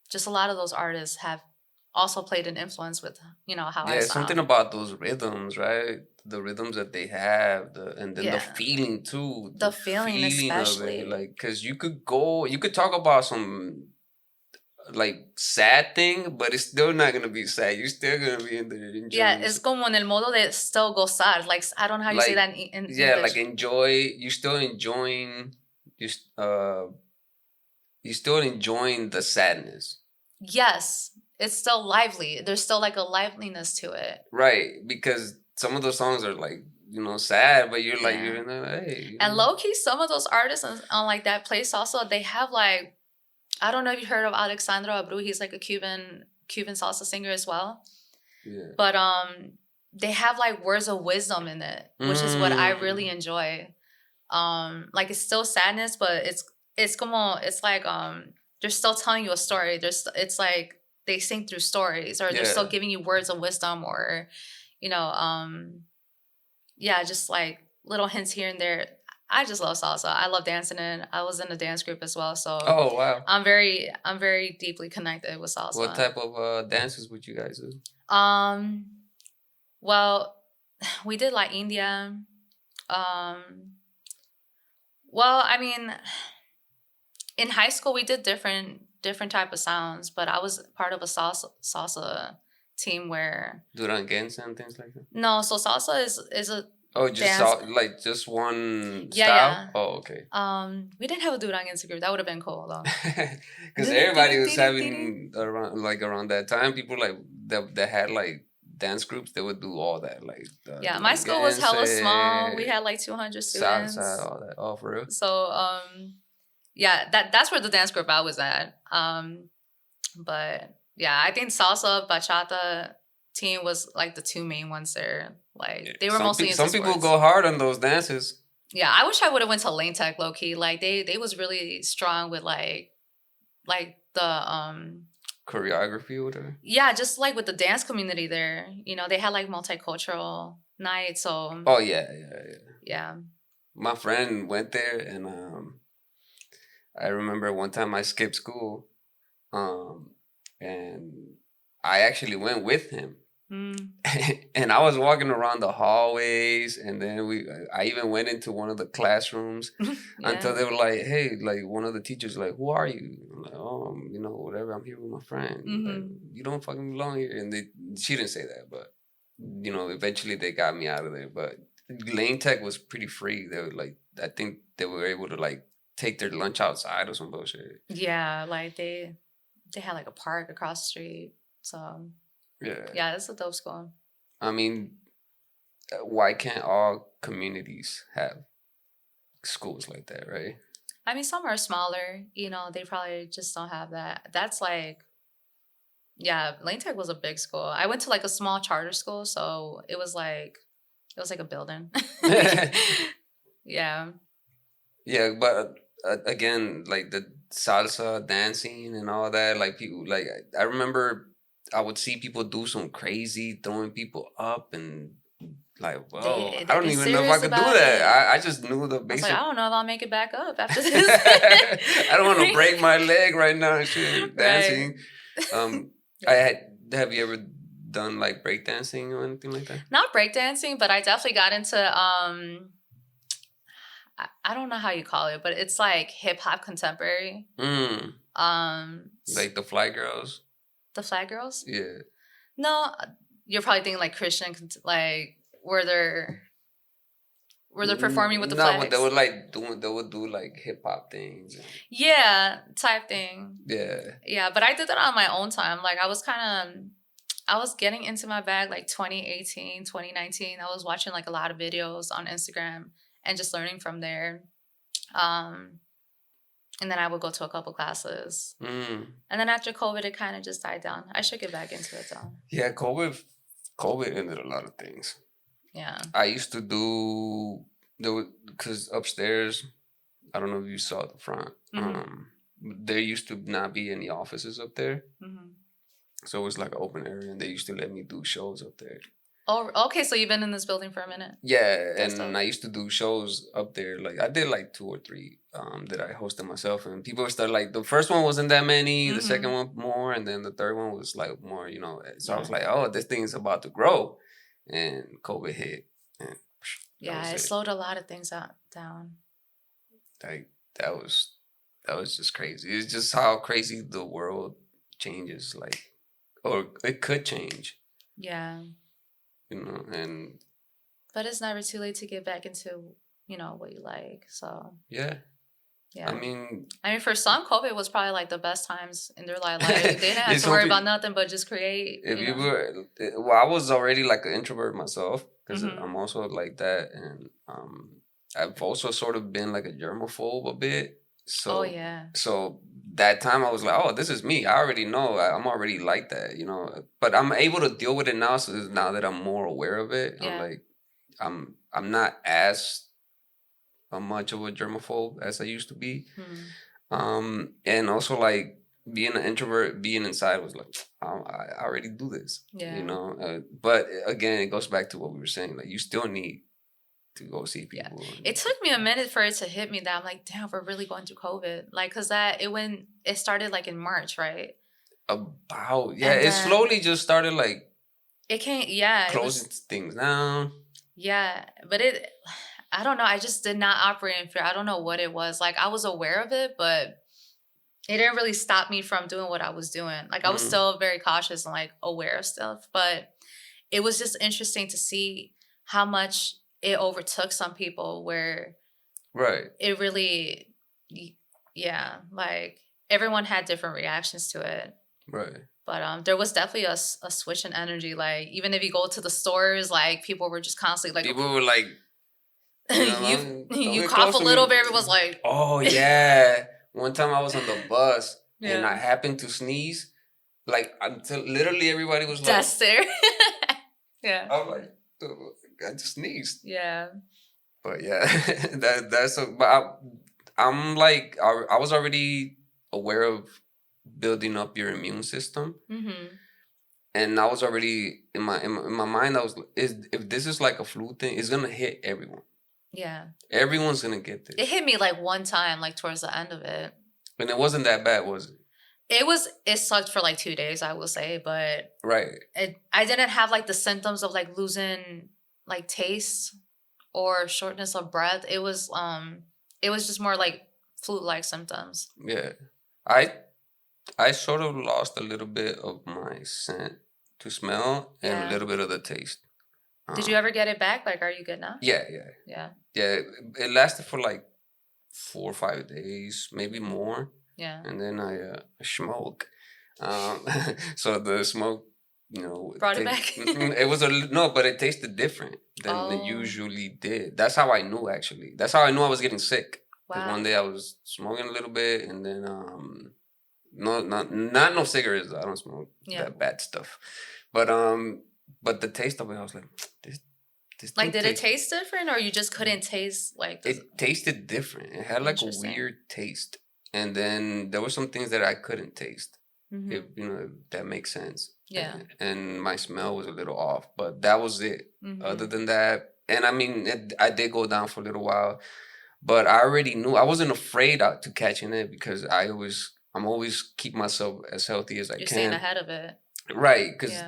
Speaker 1: Just a lot of those artists have also played an influence with how I sound.
Speaker 2: Something about those rhythms, right? The rhythms that they have, and then the feeling too.
Speaker 1: The feeling especially,
Speaker 2: of it. Like, because you could talk about some like sad thing, but it's still not gonna be sad. You're still gonna be in the enjoying.
Speaker 1: Yeah, it's como en el modo de still gozar. Like, I don't know how you say that in English.
Speaker 2: Like enjoy. You're still enjoying. You're still enjoying the sadness.
Speaker 1: Yes. It's still lively. There's still like a liveliness to it.
Speaker 2: Right, because some of those songs are like, sad, but you're like, you're in the, hey.
Speaker 1: And low key, some of those artists on like that place also, they have like, I don't know if you heard of Alexandro Abreu. He's like a Cuban salsa singer as well.
Speaker 2: Yeah.
Speaker 1: But they have like words of wisdom in it, which is what I really enjoy. Like it's still sadness, but it's like they're still telling you a story. It's like they sing through stories, or they're still giving you words of wisdom, or just like little hints here and there. I just love salsa. I love dancing it. I was in a dance group as well, so
Speaker 2: oh wow,
Speaker 1: I'm very deeply connected with salsa.
Speaker 2: What type of dances would you guys do?
Speaker 1: Well, we did like India. Well, I mean, in high school we did different type of sounds, but I was part of a salsa team where
Speaker 2: Duranguense and things like that.
Speaker 1: No, so salsa is a
Speaker 2: like just one style.
Speaker 1: Yeah.
Speaker 2: Oh, okay.
Speaker 1: We didn't have a Duranguense group. That would have been cool though.
Speaker 2: Because everybody was having around that time, people like that had like dance groups. They would do all that. Like
Speaker 1: my school was hella small. We had like 200 students.
Speaker 2: Salsa, all that. Oh, for real.
Speaker 1: So that's where the dance group I was at. But yeah, I think salsa, bachata team was like the 2 main ones there. Like they were mostly into
Speaker 2: some people
Speaker 1: sports.
Speaker 2: go hard on those dances.
Speaker 1: Yeah, I wish I would have went to Lane Tech low key. Like they was really strong with like the
Speaker 2: choreography or whatever.
Speaker 1: Yeah, just like with the dance community there. They had like multicultural nights. So
Speaker 2: oh yeah. My friend went there, and I remember one time I skipped school, and I actually went with him. And I was walking around the hallways, and then I even went into one of the classrooms until they were like, hey, like one of the teachers like, who are you? I'm like, oh, whatever, I'm here with my friend. Like, you don't fucking belong here. And she didn't say that, but eventually they got me out of there. But Lane Tech was pretty free. They were like, I think they were able to like take their lunch outside or some bullshit.
Speaker 1: Yeah, like they had like a park across the street. So yeah, it's a dope school.
Speaker 2: I mean, why can't all communities have schools like that, right?
Speaker 1: I mean, some are smaller. You know, they probably just don't have that. That's like, yeah, Lane Tech was a big school. I went to like a small charter school, so it was like a building. Yeah.
Speaker 2: Yeah, but again, like the salsa dancing and all that, like people, like I remember I would see people do some crazy throwing people up and like, whoa,
Speaker 1: They
Speaker 2: I don't
Speaker 1: be
Speaker 2: even know if I
Speaker 1: serious
Speaker 2: could do
Speaker 1: about
Speaker 2: that.
Speaker 1: it.
Speaker 2: I just knew the
Speaker 1: I was like,
Speaker 2: basic.
Speaker 1: I don't know if I'll make it back up after this.
Speaker 2: I don't want to break my leg right now and shit dancing. Have you ever done like breakdancing or anything like that?
Speaker 1: Not breakdancing, but I definitely got into I don't know how you call it, but it's like hip hop contemporary.
Speaker 2: Like the Fly Girls.
Speaker 1: The Flag Girls?
Speaker 2: Yeah.
Speaker 1: No, you're probably thinking like Christian, like where they're performing with the
Speaker 2: no,
Speaker 1: flags.
Speaker 2: but they would do like hip hop things.
Speaker 1: Yeah, type thing.
Speaker 2: Yeah.
Speaker 1: Yeah, but I did that on my own time. Like I was getting into my bag like 2018, 2019. I was watching like a lot of videos on Instagram and just learning from there. And then I would go to a couple classes. And then after COVID, it kind of just died down. I should get back into it though.
Speaker 2: Yeah, COVID ended a lot of things.
Speaker 1: Yeah.
Speaker 2: I used to do because upstairs, I don't know if you saw the front. There used to not be any offices up there, so it was like an open area, and they used to let me do shows up there.
Speaker 1: Oh, okay. So you've been in this building for a minute.
Speaker 2: Yeah, and I used to do shows up there. Like I did like 2 or 3 that I hosted myself, and people started like the first one wasn't that many, the second one more, and then the third one was like more. You know, so I was like, oh, this thing is about to grow, and COVID hit. And
Speaker 1: yeah, it slowed a lot of things down.
Speaker 2: Like that was just crazy. It's just how crazy the world changes, like, or it could change.
Speaker 1: Yeah.
Speaker 2: You know,
Speaker 1: but it's never too late to get back into, you know, what you like. So
Speaker 2: yeah. I mean, for
Speaker 1: some, COVID was probably like the best times in their life. Like they didn't have to worry about nothing but just create.
Speaker 2: I was already like an introvert myself because I'm also like that, and I've also sort of been like a germaphobe a bit. So so that time I was like, oh, this is me. I already know. I'm already like that, you know. But I'm able to deal with it now. So now that I'm more aware of it, I'm like, I'm not as much of a germaphobe as I used to be. And also like being an introvert, being inside was like, I already do this, you know. But again, it goes back to what we were saying. Like you still need to go see people.
Speaker 1: Yeah. It took me a minute for it to hit me that I'm like, damn, we're really going through COVID. Like, cause it started like in March, right?
Speaker 2: It slowly just started like closing things down.
Speaker 1: Yeah, but I don't know. I just did not operate in fear. I don't know what it was. Like I was aware of it, but it didn't really stop me from doing what I was doing. Like I was still very cautious and like aware of stuff, but it was just interesting to see how much it overtook some people where it really, like everyone had different reactions to it.
Speaker 2: Right.
Speaker 1: But there was definitely a switch in energy. Like even if you go to the stores, like people were just constantly like,
Speaker 2: people were like,
Speaker 1: you cough a little bit, everyone's like,
Speaker 2: oh yeah. One time I was on the bus and I happened to sneeze, like until literally everybody was like,
Speaker 1: that's there. Yeah.
Speaker 2: I was like, I just sneezed.
Speaker 1: Yeah.
Speaker 2: But yeah, but I'm like, I was already aware of building up your immune system. And I was already in my mind, if this is like a flu thing, it's gonna hit everyone. Yeah. Everyone's gonna get this.
Speaker 1: It hit me like one time, like towards the end of it.
Speaker 2: And it wasn't that bad, was it?
Speaker 1: It sucked for like 2 days, I will say, but
Speaker 2: right.
Speaker 1: I didn't have like the symptoms of like losing like taste or shortness of breath. It was just more like flu-like symptoms.
Speaker 2: Yeah. I sort of lost a little bit of my scent to smell and a little bit of the taste.
Speaker 1: Did you ever get it back? Like, are you good now?
Speaker 2: Yeah. It lasted for like 4 or 5 days, maybe more. Yeah. And then I smoke. So the smoke
Speaker 1: Brought it back.
Speaker 2: It was but it tasted different than it usually did. That's how I knew, actually. That's how I knew I was getting sick. Because one day I was smoking a little bit, and then no cigarettes. I don't smoke that bad stuff. But the taste of it, I was like, this
Speaker 1: like, did it taste different, or you just couldn't taste like?
Speaker 2: It tasted different. It had like a weird taste, and then there were some things that I couldn't taste. If that makes sense.
Speaker 1: Yeah.
Speaker 2: And my smell was a little off, but that was it. Other than that, and I mean, I did go down for a little while, but I already knew. I wasn't afraid to catching it because I'm always keep myself as healthy as I can.
Speaker 1: You're staying ahead of it,
Speaker 2: right? Because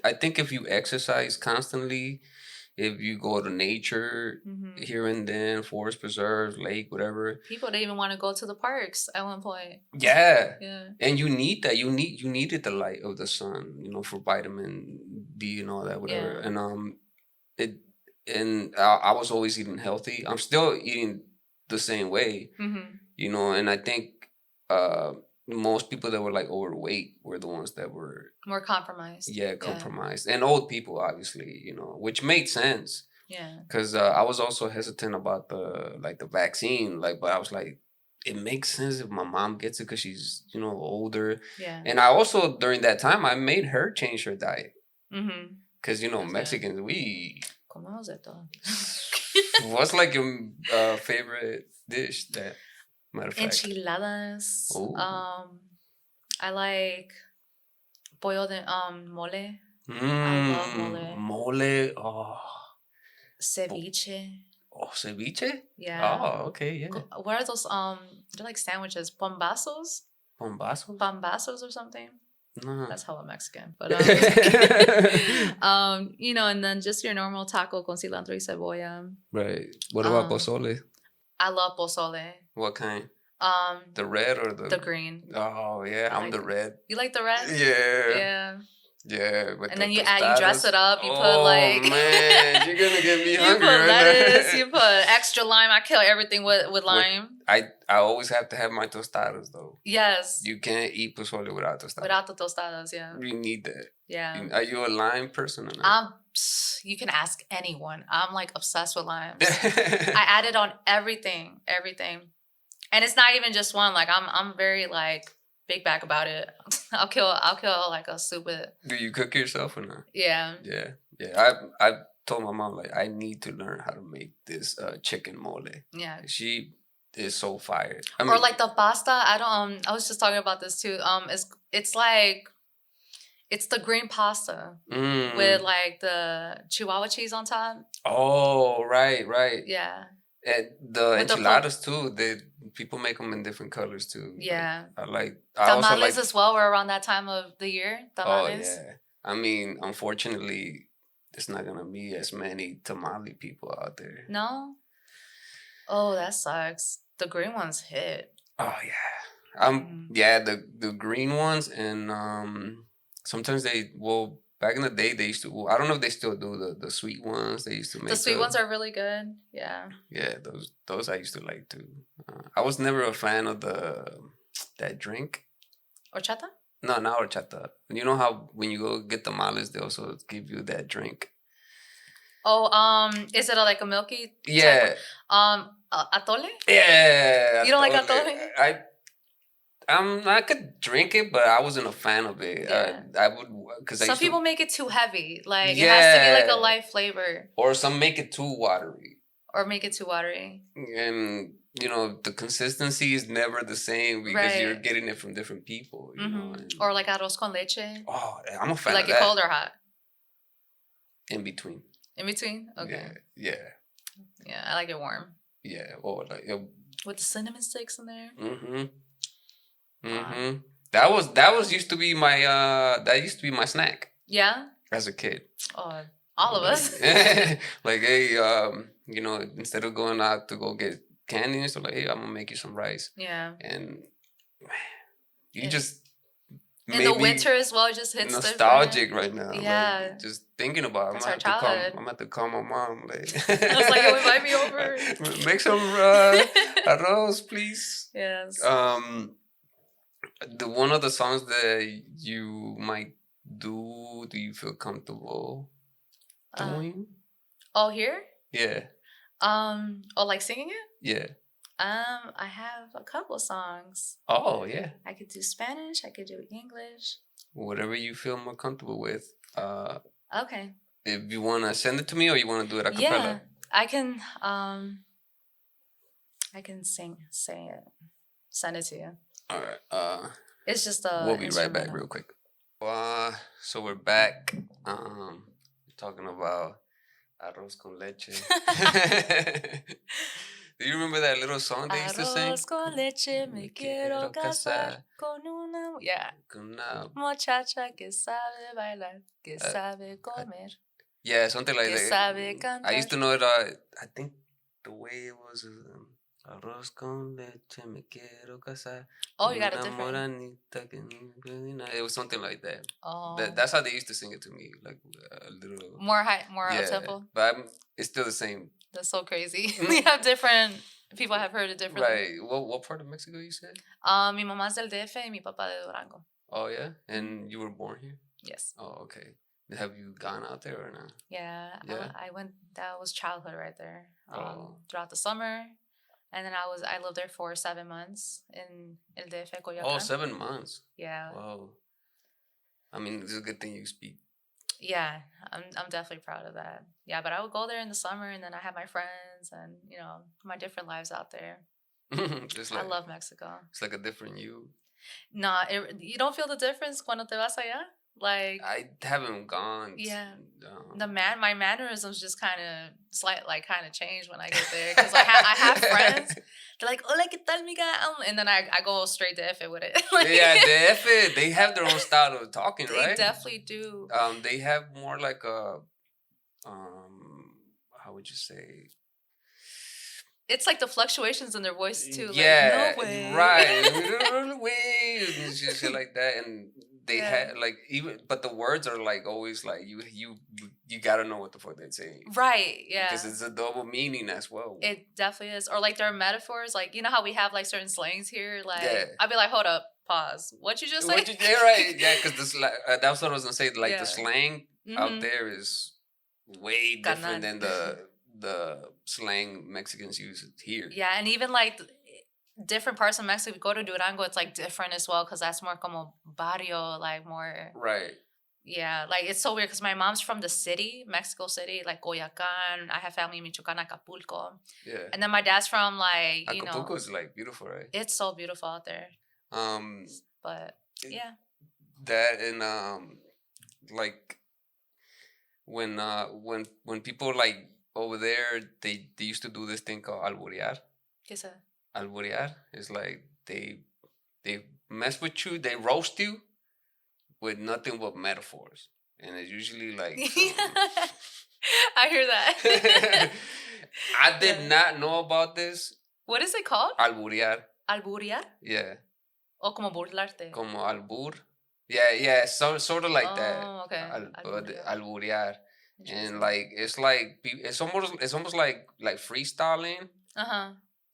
Speaker 2: I think if you exercise constantly, if you go to nature here and then, forest preserves, lake, whatever.
Speaker 1: People didn't even want to go to the parks at one point.
Speaker 2: Yeah. Yeah. And you need that. You needed the light of the sun, for vitamin D and all that, whatever. Yeah. And I was always eating healthy. I'm still eating the same way, and I think most people that were like overweight were the ones that were
Speaker 1: more compromised.
Speaker 2: Yeah, compromised. And old people, obviously, which made sense.
Speaker 1: Yeah.
Speaker 2: Because I was also hesitant about the vaccine. But I was like, it makes sense if my mom gets it because she's, older. Yeah. And I also, during that time, I made her change her diet. Because, Mexicans, we...
Speaker 1: ¿Cómo es esto?
Speaker 2: What's like your favorite dish that... Matter of fact.
Speaker 1: Enchiladas. I like pollo de mole. I love mole.
Speaker 2: Mole. Oh.
Speaker 1: Ceviche.
Speaker 2: Oh, ceviche?
Speaker 1: Yeah.
Speaker 2: Oh, okay, yeah.
Speaker 1: What are those? They're like sandwiches. Bombazos?
Speaker 2: Bombazos?
Speaker 1: Bombazos or something.
Speaker 2: No.
Speaker 1: That's hella Mexican. But and then just your normal taco con cilantro y cebolla.
Speaker 2: Right. What about pozole?
Speaker 1: I love pozole.
Speaker 2: What kind? The red or the
Speaker 1: green.
Speaker 2: Oh yeah, I'm the red.
Speaker 1: You like the red?
Speaker 2: Yeah.
Speaker 1: Yeah.
Speaker 2: Yeah,
Speaker 1: and then you dress it up. You put like.
Speaker 2: Oh man, you're gonna get me hungry.
Speaker 1: You put lettuce. You put extra lime. I kill everything with lime.
Speaker 2: I always have to have my tostadas though.
Speaker 1: Yes.
Speaker 2: You can't eat pozole without tostadas.
Speaker 1: Without the tostadas, yeah.
Speaker 2: You need that.
Speaker 1: Yeah.
Speaker 2: Are you a lime person or not?
Speaker 1: You can ask anyone. I'm like obsessed with limes. I add it on everything, and it's not even just one. Like I'm very like big back about it. I'll kill like a soup with it.
Speaker 2: Do you cook yourself or not?
Speaker 1: Yeah.
Speaker 2: Yeah. I told my mom like I need to learn how to make this chicken mole.
Speaker 1: Yeah.
Speaker 2: She is so fired.
Speaker 1: Or like the pasta. I was just talking about this too. It's like. It's the green pasta with like the Chihuahua cheese on top.
Speaker 2: Oh, right.
Speaker 1: Yeah.
Speaker 2: And the enchiladas too. People make them in different colors too.
Speaker 1: Yeah.
Speaker 2: I
Speaker 1: tamales as well. We're around that time of the year. Tamales.
Speaker 2: Oh yeah. I mean, unfortunately, there's not gonna be as many tamale people out there.
Speaker 1: No. Oh, that sucks. The green ones hit.
Speaker 2: Oh yeah. Yeah, the green ones and sometimes back in the day they used to. I don't know if they still do the sweet ones. They used to make
Speaker 1: the sweet ones are really good. Yeah.
Speaker 2: Yeah, those I used to like too. I was never a fan of that drink.
Speaker 1: Horchata?
Speaker 2: No, not horchata. You know how when you go get tamales, they also give you that drink.
Speaker 1: Oh, is it like a milky?
Speaker 2: Yeah.
Speaker 1: Atole?
Speaker 2: Yeah.
Speaker 1: You don't like atole?
Speaker 2: I could drink it, but I wasn't a fan of it.
Speaker 1: Yeah.
Speaker 2: I would because
Speaker 1: some people make it too heavy. Like it has to be like a light flavor.
Speaker 2: Or some make it too watery. And the consistency is never the same because you're getting it from different people. You know.
Speaker 1: Or like arroz con leche.
Speaker 2: Oh, I'm a fan.
Speaker 1: Like
Speaker 2: of
Speaker 1: it
Speaker 2: that.
Speaker 1: cold or hot?
Speaker 2: In between.
Speaker 1: In between. Okay.
Speaker 2: Yeah.
Speaker 1: Yeah, I like it warm.
Speaker 2: Yeah. Or like
Speaker 1: with the cinnamon sticks in there.
Speaker 2: That used to be my snack.
Speaker 1: Yeah.
Speaker 2: As a kid.
Speaker 1: Oh, all of us.
Speaker 2: Like, hey, instead of going out to go get candy, so like, hey, I'm gonna make you some rice.
Speaker 1: Yeah.
Speaker 2: And man, just
Speaker 1: in the winter as well, just hits
Speaker 2: nostalgic right now.
Speaker 1: Yeah.
Speaker 2: Like, just thinking about it. I'm gonna have to call my mom. Like,
Speaker 1: I was like, invite me over.
Speaker 2: Make some arroz, please.
Speaker 1: Yes.
Speaker 2: One of the songs that you might do you feel comfortable doing?
Speaker 1: Oh, here?
Speaker 2: Yeah.
Speaker 1: Like singing it?
Speaker 2: Yeah.
Speaker 1: I have a couple songs.
Speaker 2: Oh, yeah.
Speaker 1: I could do Spanish. I could do English.
Speaker 2: Whatever you feel more comfortable with.
Speaker 1: Okay.
Speaker 2: If you want to send it to me or you want to do it a cappella?
Speaker 1: Yeah, I can say it. Send it to you.
Speaker 2: All right.
Speaker 1: It's just
Speaker 2: we'll be right back real quick. So we're back. Talking about arroz con leche. Do you remember that little song they used to sing?
Speaker 1: Arroz con leche, me quiero casar con una... Yeah.
Speaker 2: Con una...
Speaker 1: muchacha que sabe bailar, que sabe comer.
Speaker 2: Yeah, something like
Speaker 1: que
Speaker 2: that.
Speaker 1: Sabe cantar.
Speaker 2: I used to know it. I think the way it was... arroz con leche, me quiero casar.
Speaker 1: Oh, you got a different...
Speaker 2: It was something like that.
Speaker 1: Oh.
Speaker 2: That's how they used to sing it to me. Like a little...
Speaker 1: More up-tempo?
Speaker 2: But it's still the same.
Speaker 1: That's so crazy. We have different... People have heard it differently.
Speaker 2: Right. What part of Mexico you said?
Speaker 1: Mi mamá es del DF y mi papá de Durango.
Speaker 2: Oh, yeah? And you were born here?
Speaker 1: Yes.
Speaker 2: Oh, okay. Have you gone out there or not?
Speaker 1: Yeah. I went... That was childhood right there. Throughout the summer. And then I lived there for 7 months in El DF, Coyoacán.
Speaker 2: Oh, 7 months.
Speaker 1: Yeah.
Speaker 2: Wow. I mean, it's a good thing you speak.
Speaker 1: Yeah, I'm definitely proud of that. Yeah, but I would go there in the summer, and then I have my friends and, my different lives out there. I love Mexico.
Speaker 2: It's like a different you.
Speaker 1: Nah, you don't feel the difference cuando te vas allá? Like,
Speaker 2: I haven't gone.
Speaker 1: Yeah. My mannerisms just kind of change when I get there, because I have friends. They're like, hola, ¿qué tal, miga? And then I go straight to F with it.
Speaker 2: Yeah, they have their own style of talking, right?
Speaker 1: They definitely do.
Speaker 2: They have more like a, how would you say?
Speaker 1: It's like the fluctuations in their voice too.
Speaker 2: Yeah,
Speaker 1: like, no way.
Speaker 2: Right. No way. And shit like that, and they had like but the words are like always like you gotta know what the fuck they're saying.
Speaker 1: Right. Yeah.
Speaker 2: Because it's a double meaning as well.
Speaker 1: It definitely is. Or like their metaphors, like how we have like certain slangs here. Like I'd be like, hold up, pause. What you just say?
Speaker 2: Yeah, right. Yeah, because that's what I was gonna say. Like the slang out there is way different than the slang Mexicans use here.
Speaker 1: Yeah, and even like different parts of Mexico, we go to Durango, it's like different as well, because that's more como barrio, like more.
Speaker 2: Right.
Speaker 1: Yeah, like it's so weird because my mom's from the city, Mexico City, like Coyoacán. I have family in Michoacán, Acapulco.
Speaker 2: Yeah.
Speaker 1: And then my dad's from like,
Speaker 2: Acapulco is like beautiful, right?
Speaker 1: It's so beautiful out there. But yeah.
Speaker 2: That and like when people like over there, they used to do this thing called alburear.
Speaker 1: ¿Qué es eso?
Speaker 2: Alburear is like they mess with you, they roast you with nothing but metaphors, and it's usually like
Speaker 1: I hear that.
Speaker 2: I did not know about this.
Speaker 1: What is it called?
Speaker 2: Alburear.
Speaker 1: Alburear?
Speaker 2: Yeah.
Speaker 1: O como burlarte.
Speaker 2: Como albur. Yeah, so sort of like that.
Speaker 1: Oh, okay.
Speaker 2: Alburear. And like it's almost like freestyling.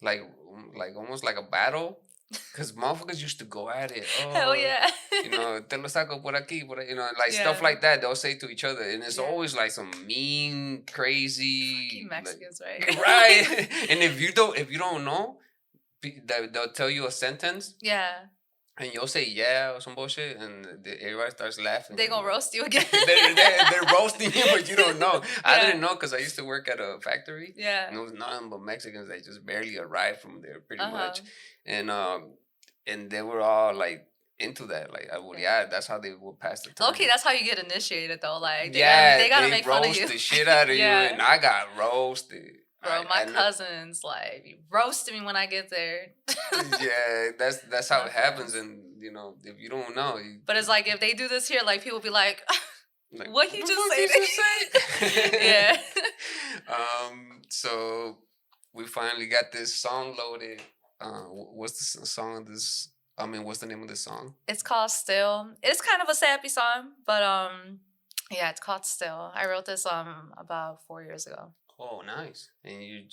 Speaker 2: Like almost like a battle, because motherfuckers used to go at it. Oh,
Speaker 1: hell yeah.
Speaker 2: Te lo saco por aquí, like stuff like that. They'll say to each other, and it's always like some mean, crazy
Speaker 1: Mexicans,
Speaker 2: like,
Speaker 1: right?
Speaker 2: Right. And if you don't know, they'll tell you a sentence.
Speaker 1: Yeah.
Speaker 2: And you'll say yeah or some bullshit, and everybody starts laughing.
Speaker 1: They gonna roast you again.
Speaker 2: they're roasting you, but you don't know. I didn't know because I used to work at a factory.
Speaker 1: Yeah.
Speaker 2: And it was nothing but Mexicans that just barely arrived from there, pretty much. And they were all like into that, like that's how they would pass the time.
Speaker 1: Okay, that's how you get initiated though. Like they gotta make fun of you.
Speaker 2: Roast the shit out of you, and I got roasted.
Speaker 1: Bro, my cousins like roasted me when I get there.
Speaker 2: Yeah, that's how it happens, and if you don't know.
Speaker 1: But it's like if they do this here, like people be like, "What he just say?" Yeah.
Speaker 2: So we finally got this song loaded. What's the song of this? I mean, what's the name of this song?
Speaker 1: It's called Still. It's kind of a sappy song, but yeah, it's called Still. I wrote this about 4 years ago.
Speaker 2: Oh, nice. And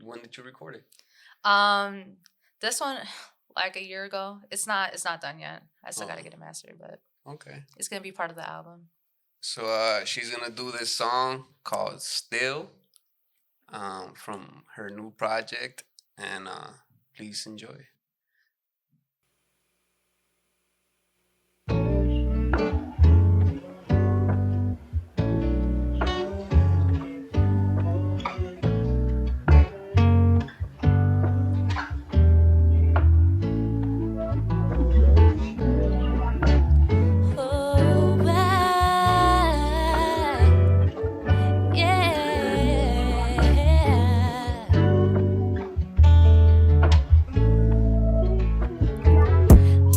Speaker 2: when did you record it?
Speaker 1: This one like a year ago. It's not done yet. I still gotta get it mastered, but
Speaker 2: Okay.
Speaker 1: It's gonna be part of the album.
Speaker 2: So she's gonna do this song called "Still," from her new project, and please enjoy.
Speaker 3: Oh,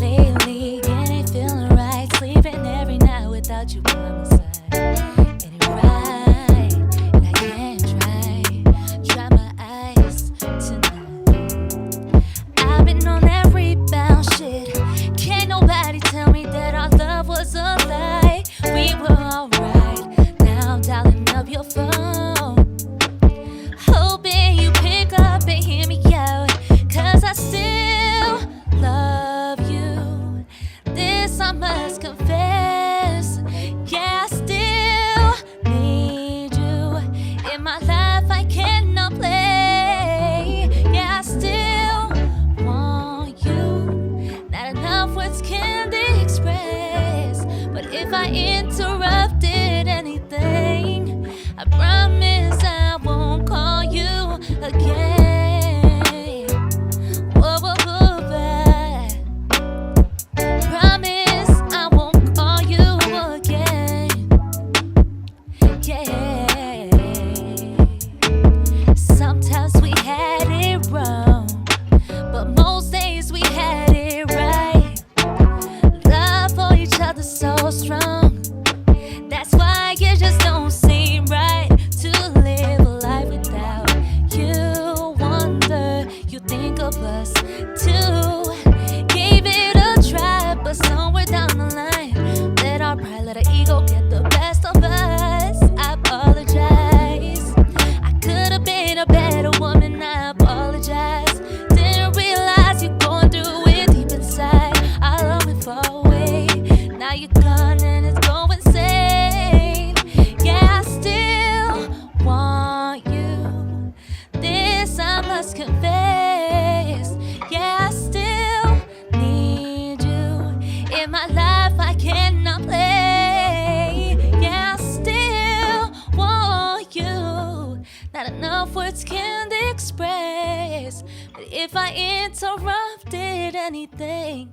Speaker 3: lately, it ain't feeling right. Sleeping every night without you by my side. It ain't right, and I can't dry my eyes tonight. I've been on that rebound shit. Can't nobody tell me that our love was a lie. We were alright. Now I'm dialing up your phone, hoping you pick up and hear me out. 'Cause I still love you. This I must confess. Yeah, I still need you. In my life I cannot play. Yeah, I still want you. Not enough words can express. But if I interrupted anything, I promise I won't call you again. Whoa, whoa, whoa, promise I won't call you again. Yeah. Sometimes we had it wrong, but most days we had it right. Love for each other so strong. That's why it just don't seem right to live a life without you. Wonder you think of us too. Gave it a try, but somewhere down the line, let our pride, let our ego get the best of us. I apologize. I could have been a better woman. I apologize. Didn't realize you're going through it deep inside. I love it far away. Now you're gone and it's going insane. Yeah, I still want you. This I must confess. Yeah, I still need you. In my life I cannot play. Yeah, I still want you. Not enough words can express. But if I interrupted anything,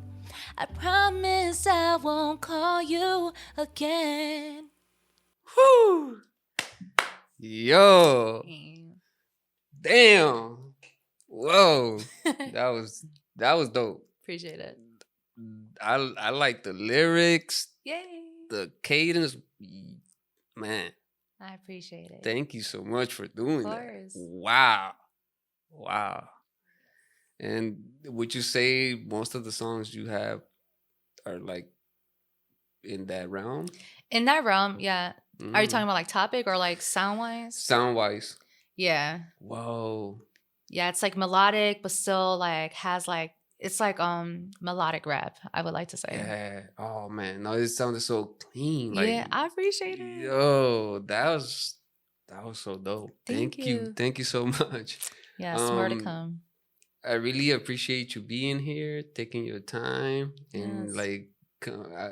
Speaker 3: I promise I won't call you again.
Speaker 2: Whew. Yo, damn. Whoa, that was dope.
Speaker 1: Appreciate it.
Speaker 2: I like the lyrics,
Speaker 1: Yay.
Speaker 2: the cadence. Man,
Speaker 1: I appreciate it.
Speaker 2: thank you so much for doing
Speaker 1: Of
Speaker 2: that.
Speaker 1: course.
Speaker 2: Wow. And would you say most of the songs you have are like in that realm?
Speaker 1: In that realm, yeah. Are you
Speaker 2: Mm.
Speaker 1: talking about like topic or like sound wise?
Speaker 2: Sound wise?
Speaker 1: Yeah.
Speaker 2: Whoa.
Speaker 1: Yeah, it's like melodic, but still like has like it's like melodic rap, I would like to say.
Speaker 2: Yeah. Oh man, no, it sounded so clean. Like,
Speaker 1: Yeah, I appreciate it.
Speaker 2: yo, that was so dope.
Speaker 1: Thank you.
Speaker 2: Thank you so much.
Speaker 1: Yeah, some more to come.
Speaker 2: I really appreciate you being here, taking your time, and
Speaker 1: Yes.
Speaker 2: like,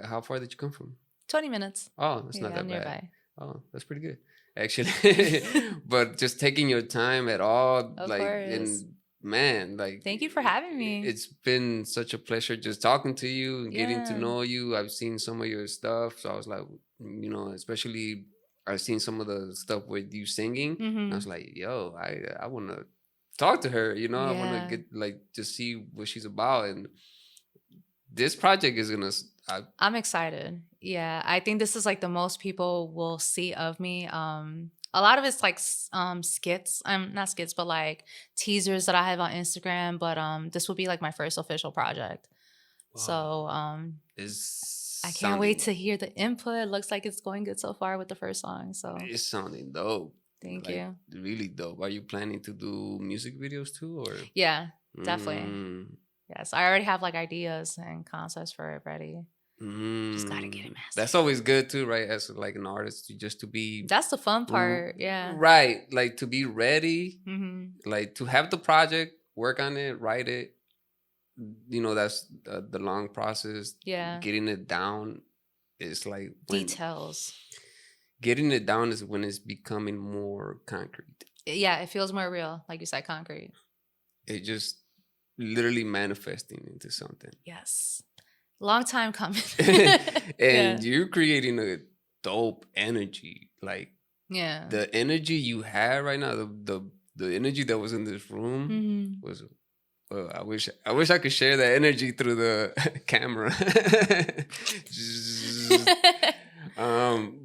Speaker 2: how far did you come from?
Speaker 1: 20 minutes.
Speaker 2: Oh, that's
Speaker 1: Yeah,
Speaker 2: not that
Speaker 1: I'm
Speaker 2: bad.
Speaker 1: nearby.
Speaker 2: Oh, that's pretty good, actually. But just taking your time at all,
Speaker 1: Of
Speaker 2: like,
Speaker 1: course.
Speaker 2: and man, like,
Speaker 1: Thank you for having me.
Speaker 2: It's been such a pleasure just talking to you and getting to
Speaker 1: Yeah.
Speaker 2: know you. I've seen some of your stuff, so I was like, especially I've seen some of the stuff with you singing. And I was like, yo, I want to talk to her. I want
Speaker 1: Yeah.
Speaker 2: to get like to see what she's about, and this project is gonna.
Speaker 1: I'm excited. Yeah, I think this is like the most people will see of me. A lot of it's like skits. Not skits, but like teasers that I have on Instagram. But this will be like my first official project. So I can't wait to hear the input. It looks like it's going good so far with the first song. So
Speaker 2: It's sounding dope.
Speaker 1: thank
Speaker 2: Like,
Speaker 1: you.
Speaker 2: Really dope. Are you planning to do music videos too, or?
Speaker 1: Yeah, definitely.
Speaker 2: Mm.
Speaker 1: Yes, I already have like ideas and concepts for it ready. Just gotta get it mastered.
Speaker 2: That's always good too, right? As like an artist, to be
Speaker 1: That's the fun part. Yeah.
Speaker 2: right, like to be ready,
Speaker 1: Mm-hmm.
Speaker 2: like to have the project, work on it, write it. That's the long process.
Speaker 1: Yeah.
Speaker 2: Getting it down is like
Speaker 1: Details.
Speaker 2: Getting it down is when it's becoming more concrete.
Speaker 1: Yeah, it feels more real, like you said, concrete.
Speaker 2: It just literally manifesting into something.
Speaker 1: Yes. Long time coming.
Speaker 2: And you're creating a dope energy. Like the energy you have right now, the energy that was in this room was I wish I could share that energy through the camera.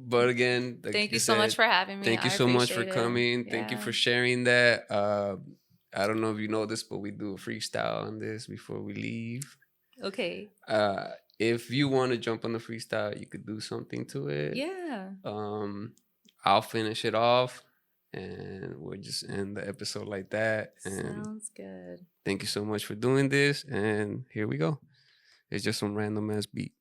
Speaker 2: But again, like
Speaker 1: thank you so much for having me.
Speaker 2: Thank you so much for coming. Thank you for sharing that. I don't know if you know this, but we do a freestyle on this before we leave.
Speaker 1: Okay.
Speaker 2: If you want to jump on the freestyle, you could do something to it.
Speaker 1: Yeah.
Speaker 2: I'll finish it off, and we'll just end the episode like that. And
Speaker 1: sounds good.
Speaker 2: Thank you so much for doing this, and here we go. It's just some random ass beat.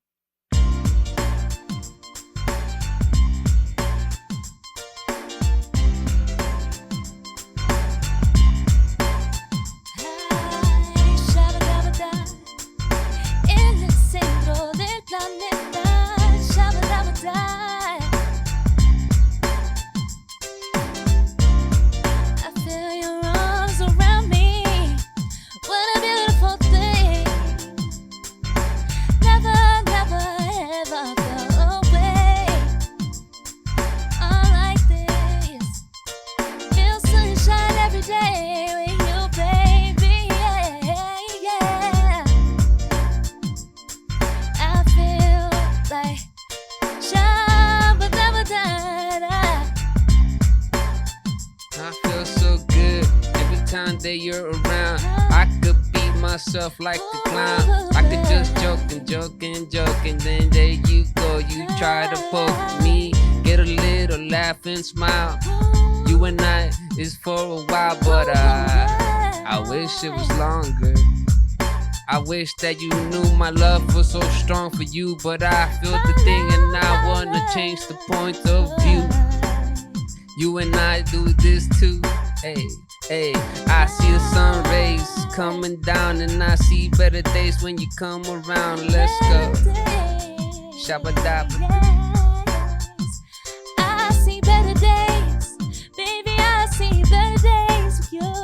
Speaker 2: You're around, I could be myself like the clown. I could just joke and then there you go. You try to poke me, get a little laugh and smile. You and I is for a while, but I wish it was longer. I wish that you knew my love was so strong for you, but I feel the thing and I wanna change the point of view. You and I do this too, hey. Hey, I see the sun rays coming down, and I see better days when you come around. Let's go. Shabba-dabba.
Speaker 3: I see better days, baby. I see better days with you.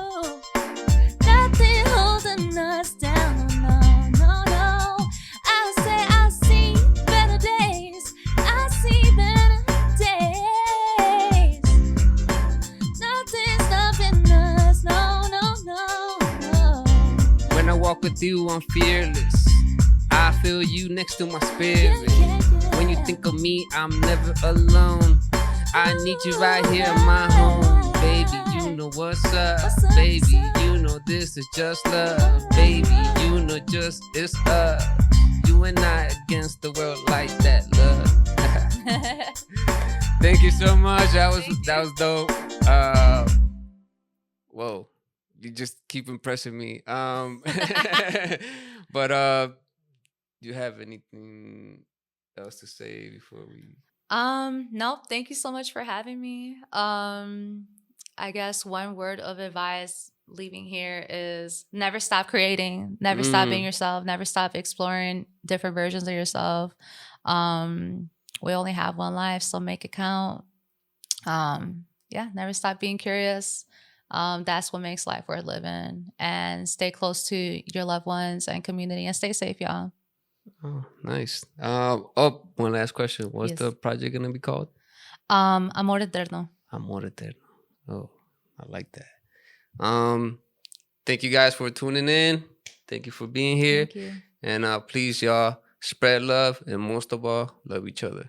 Speaker 3: Nothing holding us down, no, no, no. I say I see better days. I see better days. Nothing's stopping us, no, no, no, no.
Speaker 2: When I walk with you, I'm fearless. I feel you next to my spirit. When you think of me, I'm never alone. I need you right here in my home. Baby, you know what's up. Baby, you know this is just love. Baby, you know just it's us. You and I against the world like that, love. Thank you so much. That was dope. Whoa. You just keep impressing me. But do you have anything else to say before we?
Speaker 1: No, thank you so much for having me. I guess one word of advice leaving here is never stop creating, never stop being yourself, never stop exploring different versions of yourself. We only have one life, so make it count. Yeah, never stop being curious. That's what makes life worth living. And stay close to your loved ones and community, and stay safe, y'all.
Speaker 2: Oh, nice. One last question. What's the project gonna be called?
Speaker 1: Amor Eterno.
Speaker 2: Amor Eterno. Oh, I like that. Thank you guys for tuning in. Thank you for being here.
Speaker 1: Thank you.
Speaker 2: And please, y'all, spread love, and most of all, love each other.